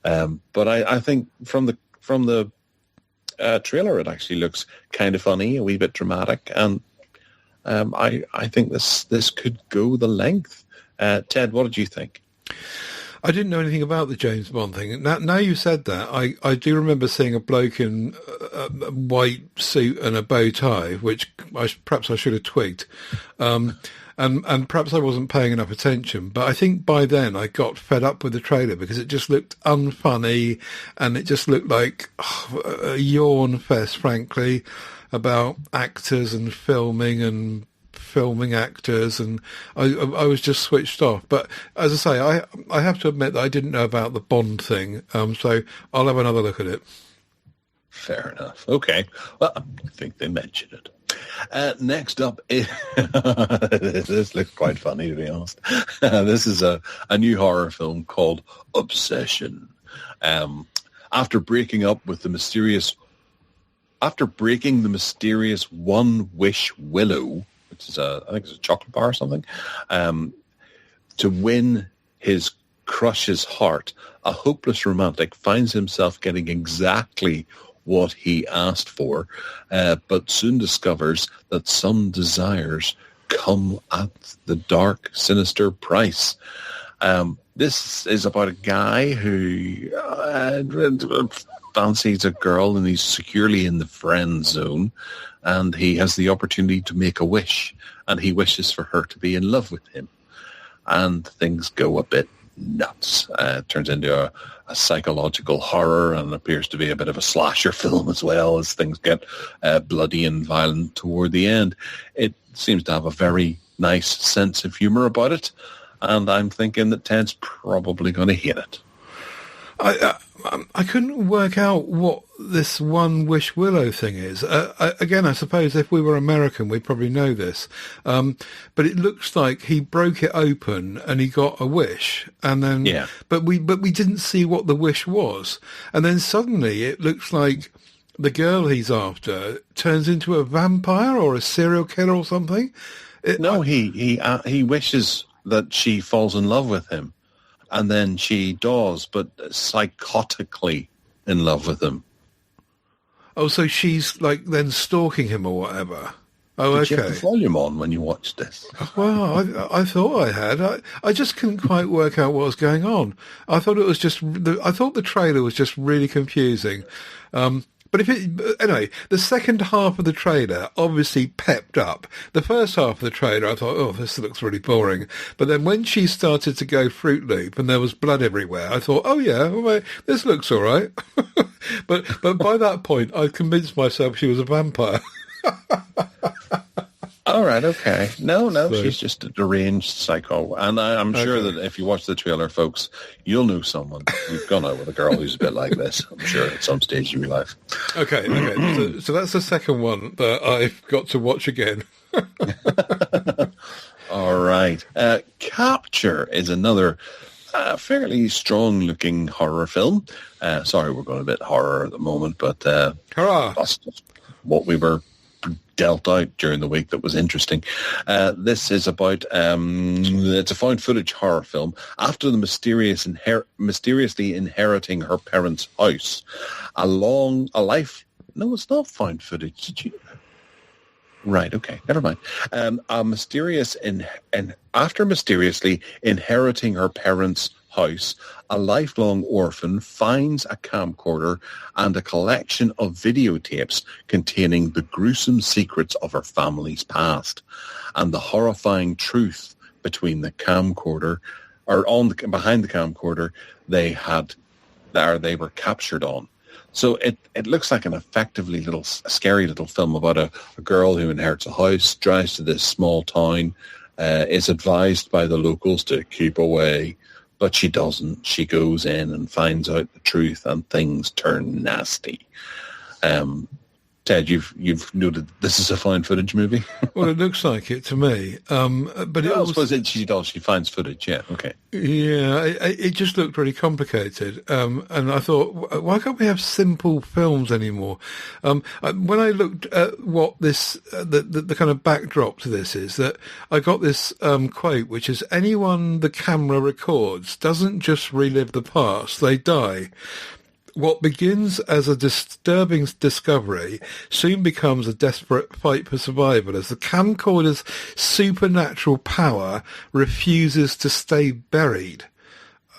But I think from the trailer, it actually looks kind of funny, a wee bit dramatic, and I think this could go the length. Ted, what did you think?
I didn't know anything about the James Bond thing. Now you said that, I do remember seeing a bloke in a white suit and a bow tie, which perhaps I should have twigged. And perhaps I wasn't paying enough attention. But I think by then I got fed up with the trailer because it just looked unfunny, and it just looked like a yawn fest, frankly, about actors and filming actors, and I was just switched off. But as I say, I have to admit that I didn't know about the Bond thing, so I'll have another look at it. Fair
enough. Okay. Well, I think they mentioned it. Next up, this looks quite funny, to be honest. This is a new horror film called Obsession. After breaking the mysterious One Wish Willow, which is I think it's a chocolate bar or something, to win his crush's heart, a hopeless romantic finds himself getting exactly what he asked for, but soon discovers that some desires come at the dark, sinister price. This is about a guy who fancies a girl, and he's securely in the friend zone, and he has the opportunity to make a wish, and he wishes for her to be in love with him. And things go a bit nuts. It turns into a psychological horror, and appears to be a bit of a slasher film as well, as things get bloody and violent toward the end. It seems to have a very nice sense of humour about it, and I'm thinking that Ted's probably going to hate it.
I couldn't work out what this One Wish Willow thing is. Again, I suppose if we were American, we'd probably know this. But it looks like he broke it open and he got a wish, and then but we didn't see what the wish was, and then suddenly it looks like the girl he's after turns into a vampire or a serial killer or something.
He wishes that she falls in love with him. And then she does, but psychotically in love with him.
Oh, so she's like then stalking him or whatever. Oh,
Did you have the volume on when you watched this?
Well, I thought I had. I just couldn't quite work out what was going on. I thought it was just. I thought the trailer was just really confusing. But anyway, the second half of the trailer obviously pepped up. The first half of the trailer, I thought, oh, this looks really boring. But then when she started to go Fruit Loop and there was blood everywhere, I thought, oh yeah, well, this looks all right. but by that point, I'd convinced myself she was a vampire.
All right, okay. No, she's just a deranged psycho. And I'm sure that if you watch the trailer, folks, you'll know someone who's gone out with a girl who's a bit like this, I'm sure, at some stage in your life.
Okay. So that's the second one that I've got to watch again.
All right. Capture is another fairly strong-looking horror film. Sorry, we're going a bit horror at the moment, but
hurrah!
That's just what we were dealt out during the week that was interesting. This is about it's a found footage horror film. After the mysteriously inheriting her parents' house, no, it's not found footage. Did you? Right. Okay. Never mind. After mysteriously inheriting her parents' house, a lifelong orphan finds a camcorder and a collection of videotapes containing the gruesome secrets of her family's past and the horrifying truth between the camcorder behind the camcorder they were captured on. So it looks like an effectively scary little film about a girl who inherits a house, drives to this small town, is advised by the locals to keep away, but she doesn't. She goes in and finds out the truth, and things turn nasty. Ted, you've noted this is a found footage movie.
Well, it looks like it to me. But
I suppose she does. She finds footage. Yeah. Okay.
Yeah, it just looked really complicated. And I thought, why can't we have simple films anymore? When I looked at what this, the kind of backdrop to this is, that I got this quote, which is, anyone the camera records doesn't just relive the past, they die. What begins as a disturbing discovery soon becomes a desperate fight for survival as the camcorder's supernatural power refuses to stay buried.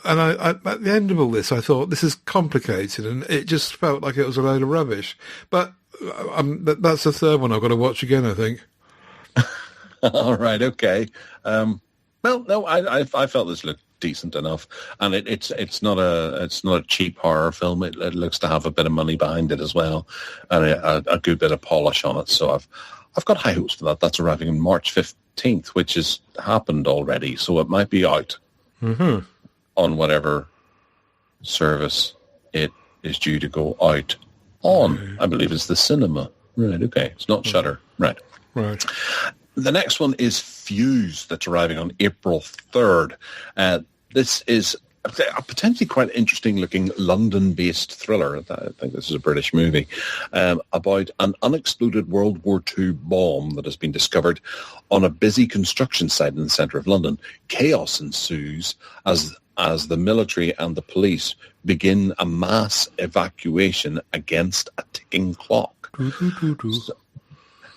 And I at the end of all this, I thought, this is complicated, and it just felt like it was a load of rubbish. But that's the third one I've got to watch again, I think.
All right, okay. Well, no, I felt this looked decent enough, and it's not a cheap horror film. It looks to have a bit of money behind it as well, and a good bit of polish on it. So I've got high hopes for that. That's arriving on March 15th, which has happened already, so it might be out on whatever service it is due to go out on. I believe it's the cinema. Right. Okay. It's not Shudder. Right. The next one is Fuse, that's arriving on April 3rd. This is a potentially quite interesting-looking London-based thriller. I think this is a British movie, about an unexploded World War II bomb that has been discovered on a busy construction site in the centre of London. Chaos ensues as the military and the police begin a mass evacuation against a ticking clock.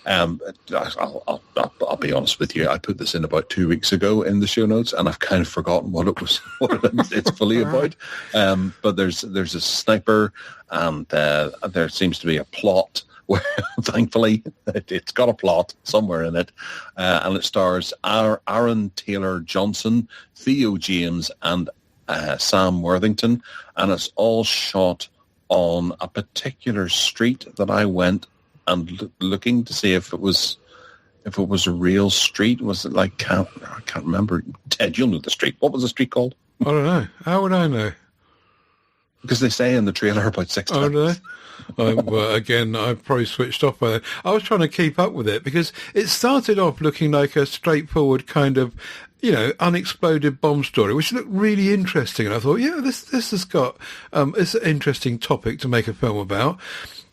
I'll be honest with you. I put this in about 2 weeks ago in the show notes, and I've kind of forgotten what it's fully about. But there's a sniper, and there seems to be a plot. Where, thankfully, it's got a plot somewhere in it, and it stars Aaron Taylor Johnson, Theo James, and Sam Worthington, and it's all shot on a particular street that I went and looking to see if it was a real street. Was it like, I can't remember. Ted, you'll know the street. What was the street called?
I don't know. How would I know?
Because they say in the trailer about 6 times.
Oh, do they? Well, again, I probably switched off by then. I was trying to keep up with it because it started off looking like a straightforward kind of, unexploded bomb story, which looked really interesting. And I thought, yeah, this has got, it's an interesting topic to make a film about.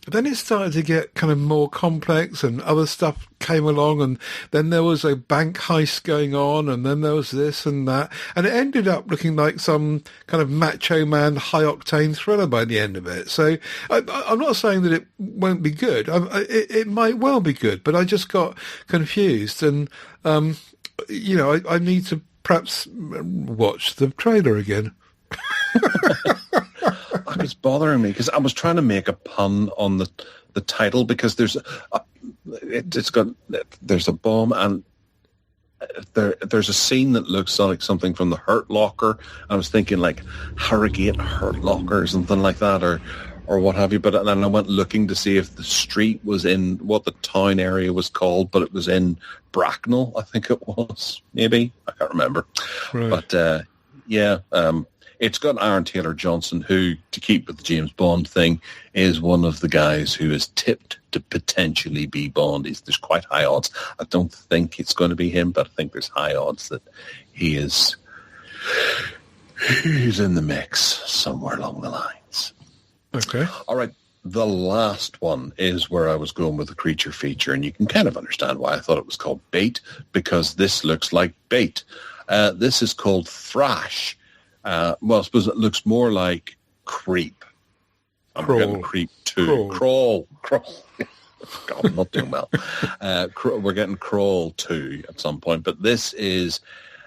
Then it started to get kind of more complex and other stuff came along, and then there was a bank heist going on, and then there was this and that, and it ended up looking like some kind of macho man high-octane thriller by the end of it. So I'm not saying that it won't be good. It might well be good, but I just got confused, and, I need to perhaps watch the trailer again.
It's bothering me because I was trying to make a pun on the title because there's a bomb and there's a scene that looks like something from the Hurt Locker. I was thinking like Harrogate Hurt Locker or something like that, or what have you. But then I went looking to see if the street was in what the town area was called, but it was in Bracknell, I think it was. Maybe I can't remember. Right. But it's got Aaron Taylor-Johnson, who, to keep with the James Bond thing, is one of the guys who is tipped to potentially be Bond. There's quite high odds. I don't think it's going to be him, but I think there's high odds that he's in the mix somewhere along the lines.
Okay.
All right. The last one is where I was going with the creature feature, and you can kind of understand why I thought it was called Bait, because this looks like bait. This is called Thrash. I suppose it looks more like Creep. We're getting Creep 2. Crawl. God, I'm not doing well. We're getting Crawl 2 at some point. But this is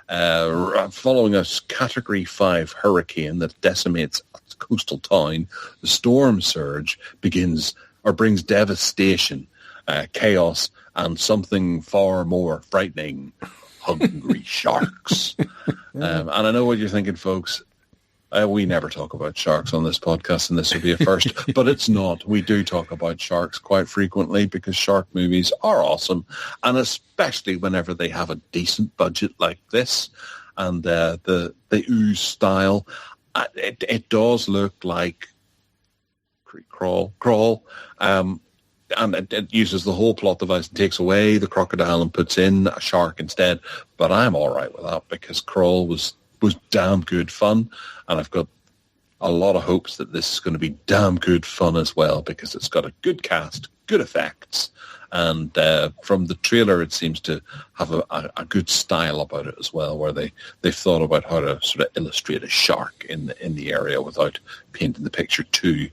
following a Category 5 hurricane that decimates a coastal town. The storm surge brings devastation, chaos, and something far more frightening. Hungry sharks. And I know what you're thinking, folks. We never talk about sharks on this podcast, and this will be a first. But it's not. We do talk about sharks quite frequently because shark movies are awesome, and especially whenever they have a decent budget like this, and the ooze style. It does look like Crawl. And it uses the whole plot device and takes away the crocodile and puts in a shark instead. But I'm all right with that because Crawl was damn good fun. And I've got a lot of hopes that this is going to be damn good fun as well because it's got a good cast, good effects. And from the trailer, it seems to have a good style about it as well, where they've thought about how to sort of illustrate a shark in the area without painting the picture too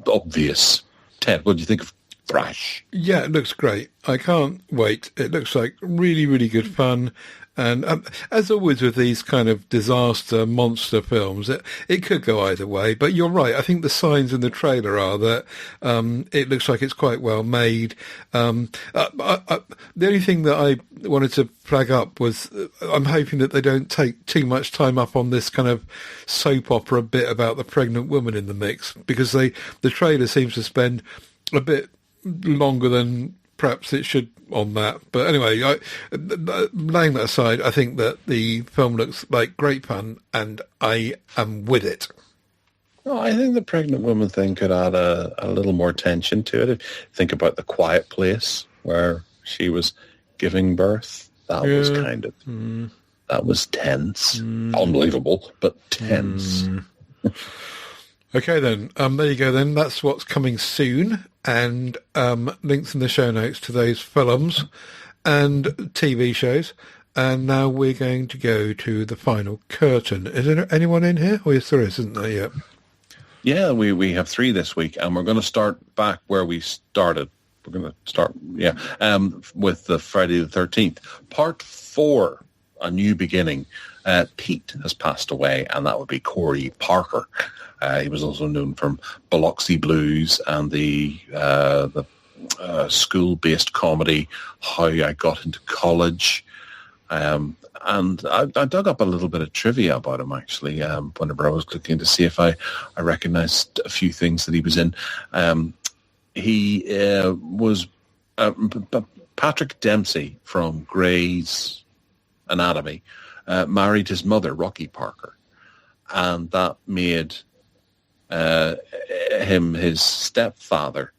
obvious. Ted, what do you think of Thrash?
Yeah, it looks great. I can't wait. It looks like really, really good fun. And as always with these kind of disaster monster films, it could go either way. But you're right. I think the signs in the trailer are that it looks like it's quite well made. The only thing that I wanted to flag up was I'm hoping that they don't take too much time up on this kind of soap opera bit about the pregnant woman in the mix, because the trailer seems to spend a bit longer than perhaps it should on that. But anyway, laying that aside, I think that the film looks like great fun, and I am with it.
Oh, I think the pregnant woman thing could add a little more tension to it. Think about The Quiet Place, where she was giving birth. That was kind of... That was tense. Unbelievable, but tense.
Okay, then. There you go, then. That's what's coming soon. And links in the show notes to those films and TV shows. And now we're going to go to the final curtain. Is there anyone in here? Oh, yes, there is, isn't there, yet?
Yeah, we have 3 this week, and we're going to start back where we started. We're going to start, with the Friday the 13th. Part 4, A New Beginning. Pete has passed away, and that would be Corey Parker. He was also known from Biloxi Blues and the school-based comedy How I Got Into College. And I dug up a little bit of trivia about him, actually, whenever I was looking to see if I recognized a few things that he was in. He was Patrick Dempsey from Grey's Anatomy, married his mother, Rocky Parker. and that made him his stepfather.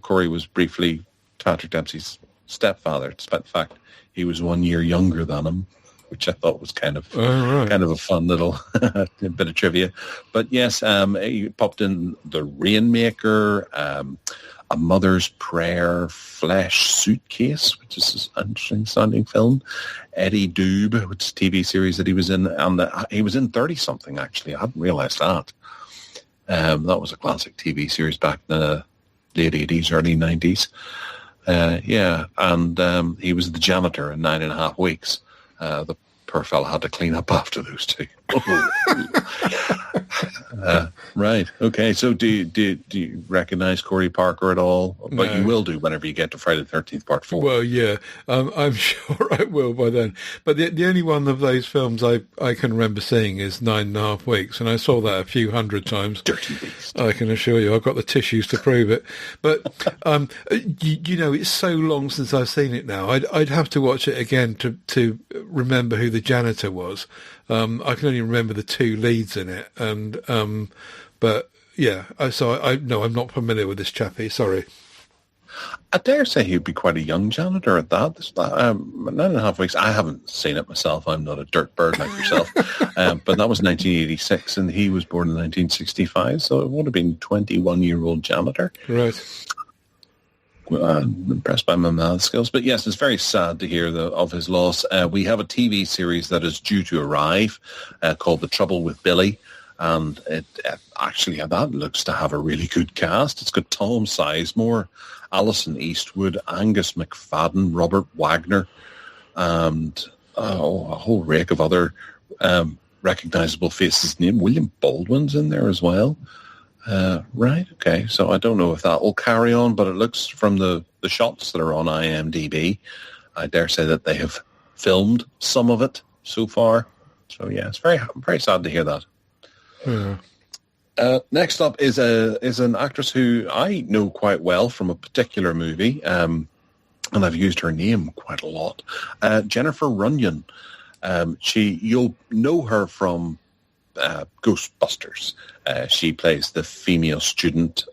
Corey was briefly Patrick Dempsey's stepfather, despite the fact he was 1 year younger than him, which I thought was kind of a fun little bit of trivia. But yes, he popped in The Rainmaker, A Mother's Prayer, Flesh Suitcase, which is an interesting sounding film, Eddie Doob, which is a TV series that he was in, and he was in 30-something, actually. I hadn't realised that. That was a classic TV series back in the late 80s, early 90s. And he was the janitor in 9.5 Weeks. The poor fella had to clean up after those two. Right. Okay. So do you recognise Corey Parker at all? But no. You will do whenever you get to Friday the 13th Part 4.
Well, yeah. I'm sure I will by then. But the only one of those films I can remember seeing is 9.5 Weeks, and I saw that a few hundred times.
Dirty Beast.
I can assure you, I've got the tissues to prove it. But, you know, it's so long since I've seen it now. I'd have to watch it again to remember who the janitor was. I can only remember the two leads in it, and but yeah, no, I'm not familiar with this chappie. Sorry.
I dare say he'd be quite a young janitor at that. 9.5 Weeks. I haven't seen it myself. I'm not a dirt bird like yourself. But that was 1986, and he was born in 1965, so it would have been 21-year-old janitor.
Right.
I'm impressed by my math skills. But yes, it's very sad to hear of his loss. We have a TV series that is due to arrive called The Trouble with Billy. And it actually, that looks to have a really good cast. It's got Tom Sizemore, Alison Eastwood, Angus McFadden, Robert Wagner, and a whole rake of other recognisable faces. William Baldwin's in there as well. Right, okay. So I don't know if that will carry on, but it looks from the shots that are on IMDb, I dare say that they have filmed some of it so far. So yeah, I'm very sad to hear that.
Yeah.
Next up is an actress who I know quite well from a particular movie, and I've used her name quite a lot. Jennifer Runyon. You'll know her from Ghostbusters. She plays the female student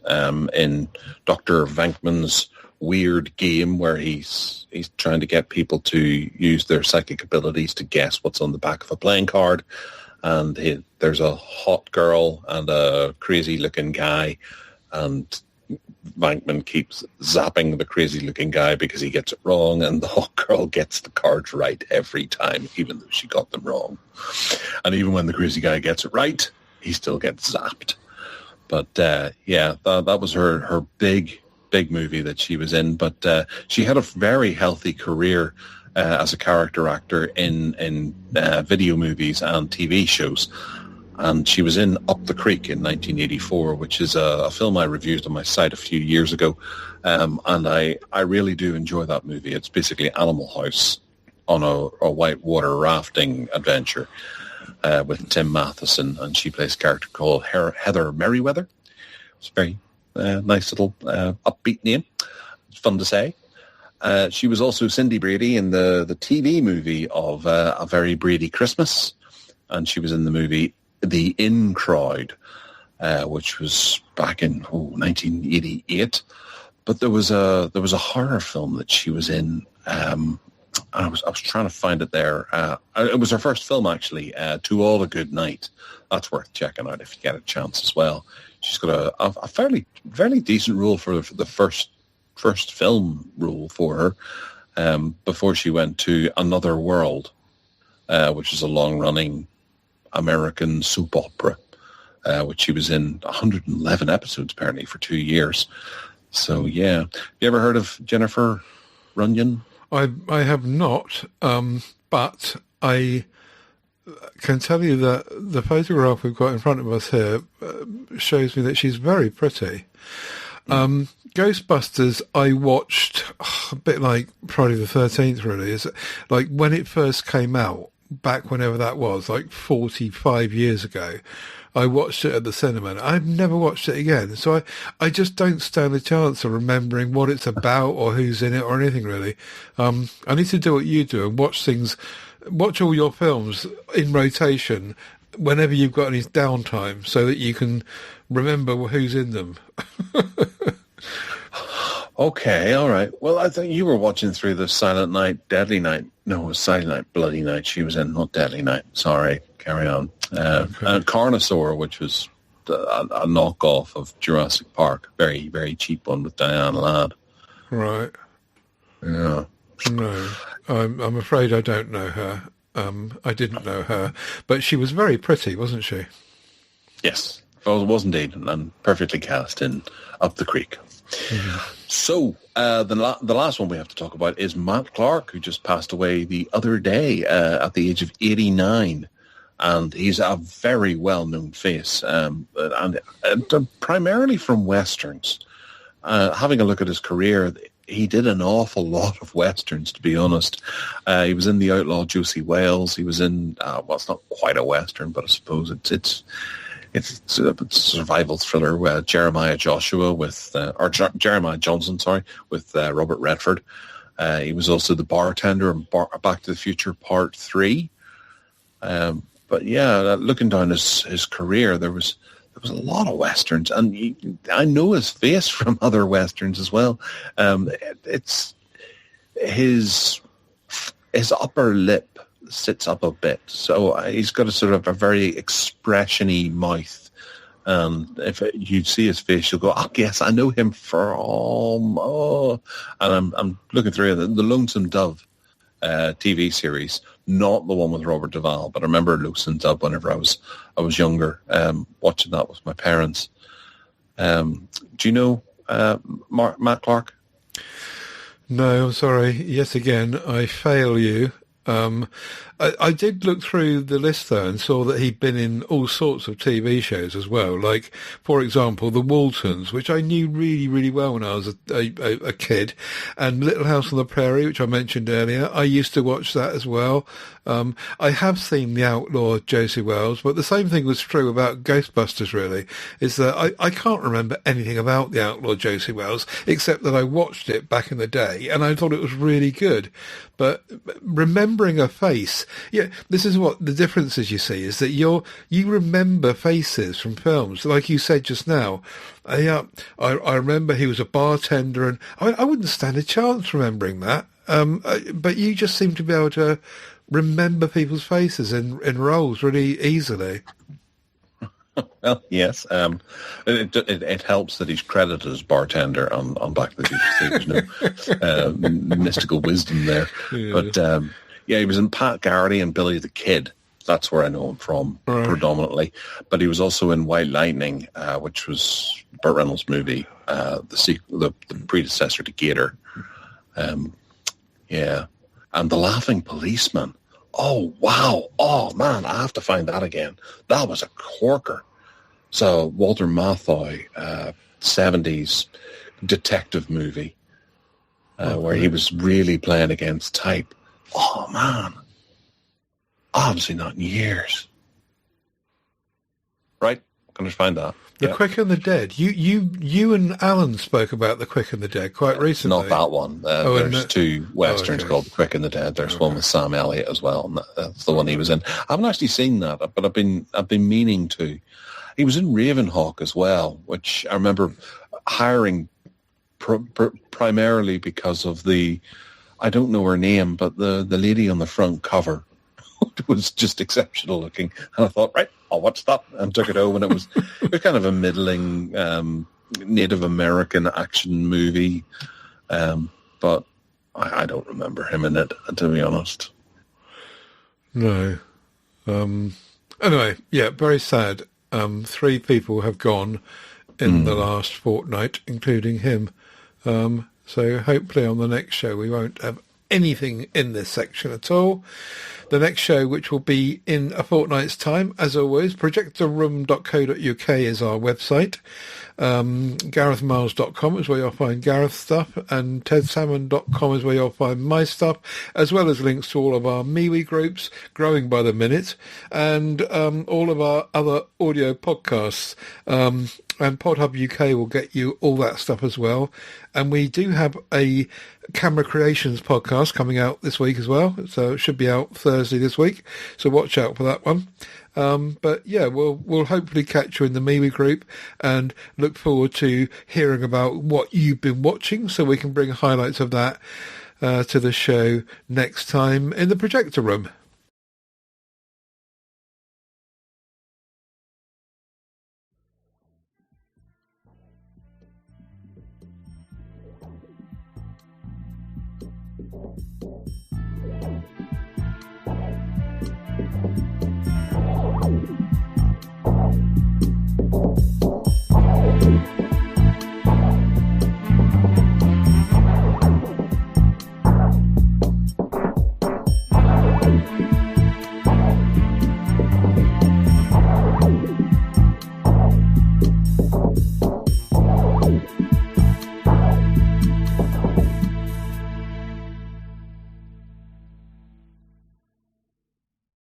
in Dr. Venkman's weird game where he's trying to get people to use their psychic abilities to guess what's on the back of a playing card. And there's a hot girl and a crazy-looking guy, and Venkman keeps zapping the crazy-looking guy because he gets it wrong, and the hot girl gets the cards right every time, even though she got them wrong. And even when the crazy guy gets it right, he still gets zapped. But that was her big movie that she was in. But she had a very healthy career as a character actor in video movies and TV shows. And she was in Up the Creek in 1984, which is a film I reviewed on my site a few years ago. And I really do enjoy that movie. It's basically Animal House on a whitewater rafting adventure with Tim Matheson, and she plays a character called Heather Merriweather. It's a very nice little upbeat name. It's fun to say. She was also Cindy Brady in the TV movie of A Very Brady Christmas, and she was in the movie The In Crowd, which was back in 1988. But there was a horror film that she was in. I was trying to find it there. It was her first film, actually. To All a Good Night. That's worth checking out if you get a chance as well. She's got a fairly decent role for the first film role for her before she went to Another World, which is a long-running American soap opera, which she was in 111 episodes apparently for 2 years. So yeah, you ever heard of Jennifer Runyon?
I have not, but I can tell you that the photograph we've got in front of us here shows me that she's very pretty. Ghostbusters I watched a bit like Friday the 13th, really. Is like when it first came out, back whenever that was, like 45 years ago. I watched it at the cinema, and I've never watched it again. So I just don't stand a chance of remembering what it's about or who's in it or anything, really. I need to do what you do and watch all your films in rotation whenever you've got any downtime, so that you can remember who's in them.
Okay, all right. Well, I think you were watching through the Silent Night, Deadly Night. No, it was Silent Night, Bloody Night. She was in, not Deadly Night. Sorry, carry on. And Carnosaur, which was a knockoff of Jurassic Park. Very, very cheap one with Diane Ladd.
Right.
Yeah.
No, I'm afraid I don't know her. I didn't know her, but she was very pretty, wasn't she?
Yes, was indeed, and perfectly cast in Up the Creek. Mm-hmm. So the last one we have to talk about is Matt Clark, who just passed away the other day at the age of 89. And he's a very well-known face, and primarily from Westerns. Having a look at his career, he did an awful lot of Westerns, to be honest. He was in The Outlaw Josie Wales. He was in, well, it's not quite a Western, but I suppose it's a survival thriller, Jeremiah Joshua Jeremiah Johnson, with Robert Redford. He was also the bartender in Back to the Future Part 3. But yeah, looking down his career, there was a lot of Westerns, and I know his face from other Westerns as well. It's his upper lip sits up a bit, so he's got a sort of a very expression-y mouth. And if you see his face, you'll go, "Oh, yes, I know him from." And I'm looking through the Lonesome Dove TV series, not the one with Robert Duvall, but I remember Lonesome Dove whenever I was younger, watching that with my parents. Do you know Matt Clark?
No, I'm sorry. Yet again, I fail you. I did look through the list though and saw that he'd been in all sorts of TV shows as well. Like, for example, The Waltons, which I knew really, really well when I was a kid, and Little House on the Prairie, which I mentioned earlier. I used to watch that as well. I have seen The Outlaw Josie Wales, but the same thing was true about Ghostbusters, really, is that I can't remember anything about The Outlaw Josie Wales, except that I watched it back in the day, and I thought it was really good. But remembering a face, yeah, this is what the difference is, you see, is that you remember faces from films. Like you said just now, I remember he was a bartender, and I wouldn't stand a chance remembering that. But you just seem to be able to remember people's faces in roles really easily.
Well, yes. It helps that he's credited as bartender on Back to the Future. There's no mystical wisdom there. Yeah. But he was in Pat Garrity and Billy the Kid. That's where I know him from predominantly. But he was also in White Lightning, which was Burt Reynolds' movie, the predecessor to Gator. Yeah. And The Laughing Policeman. Oh, wow. Oh, man, I have to find that again. That was a corker. So Walter Matthau, 70s detective movie where he was really playing against type. Oh, man. Obviously not in years. Right? I'm going to find that.
The Quick and the Dead. You and Alan spoke about The Quick and the Dead quite recently.
Not that one. There's two Westerns called The Quick and the Dead. There's one with Sam Elliott as well, and that's the one he was in. I haven't actually seen that, but I've been meaning to. He was in Ravenhawk as well, which I remember hiring primarily because of I don't know her name, but the lady on the front cover was just exceptional looking. And I thought, right, I'll watch that, and took it home, and it was kind of a middling Native American action movie. But I don't remember him in it, to be honest.
No. Anyway, yeah, very sad. 3 people have gone in the last fortnight, including him. So hopefully on the next show we won't have anything in this section at all. The next show, which will be in a fortnight's time, as always, projectorroom.co.uk is our website. GarethMyles.com is where you'll find Gareth stuff, and TedSalmon.com is where you'll find my stuff, as well as links to all of our MeWe groups, growing by the minute, and all of our other audio podcasts. and PodHub UK will get you all that stuff as well. And we do have a Camera Creations podcast coming out this week as well, so it should be out Thursday this week. So watch out for that one. But yeah, we'll hopefully catch you in the MeWe group and look forward to hearing about what you've been watching, so we can bring highlights of that to the show next time in the Projector Room.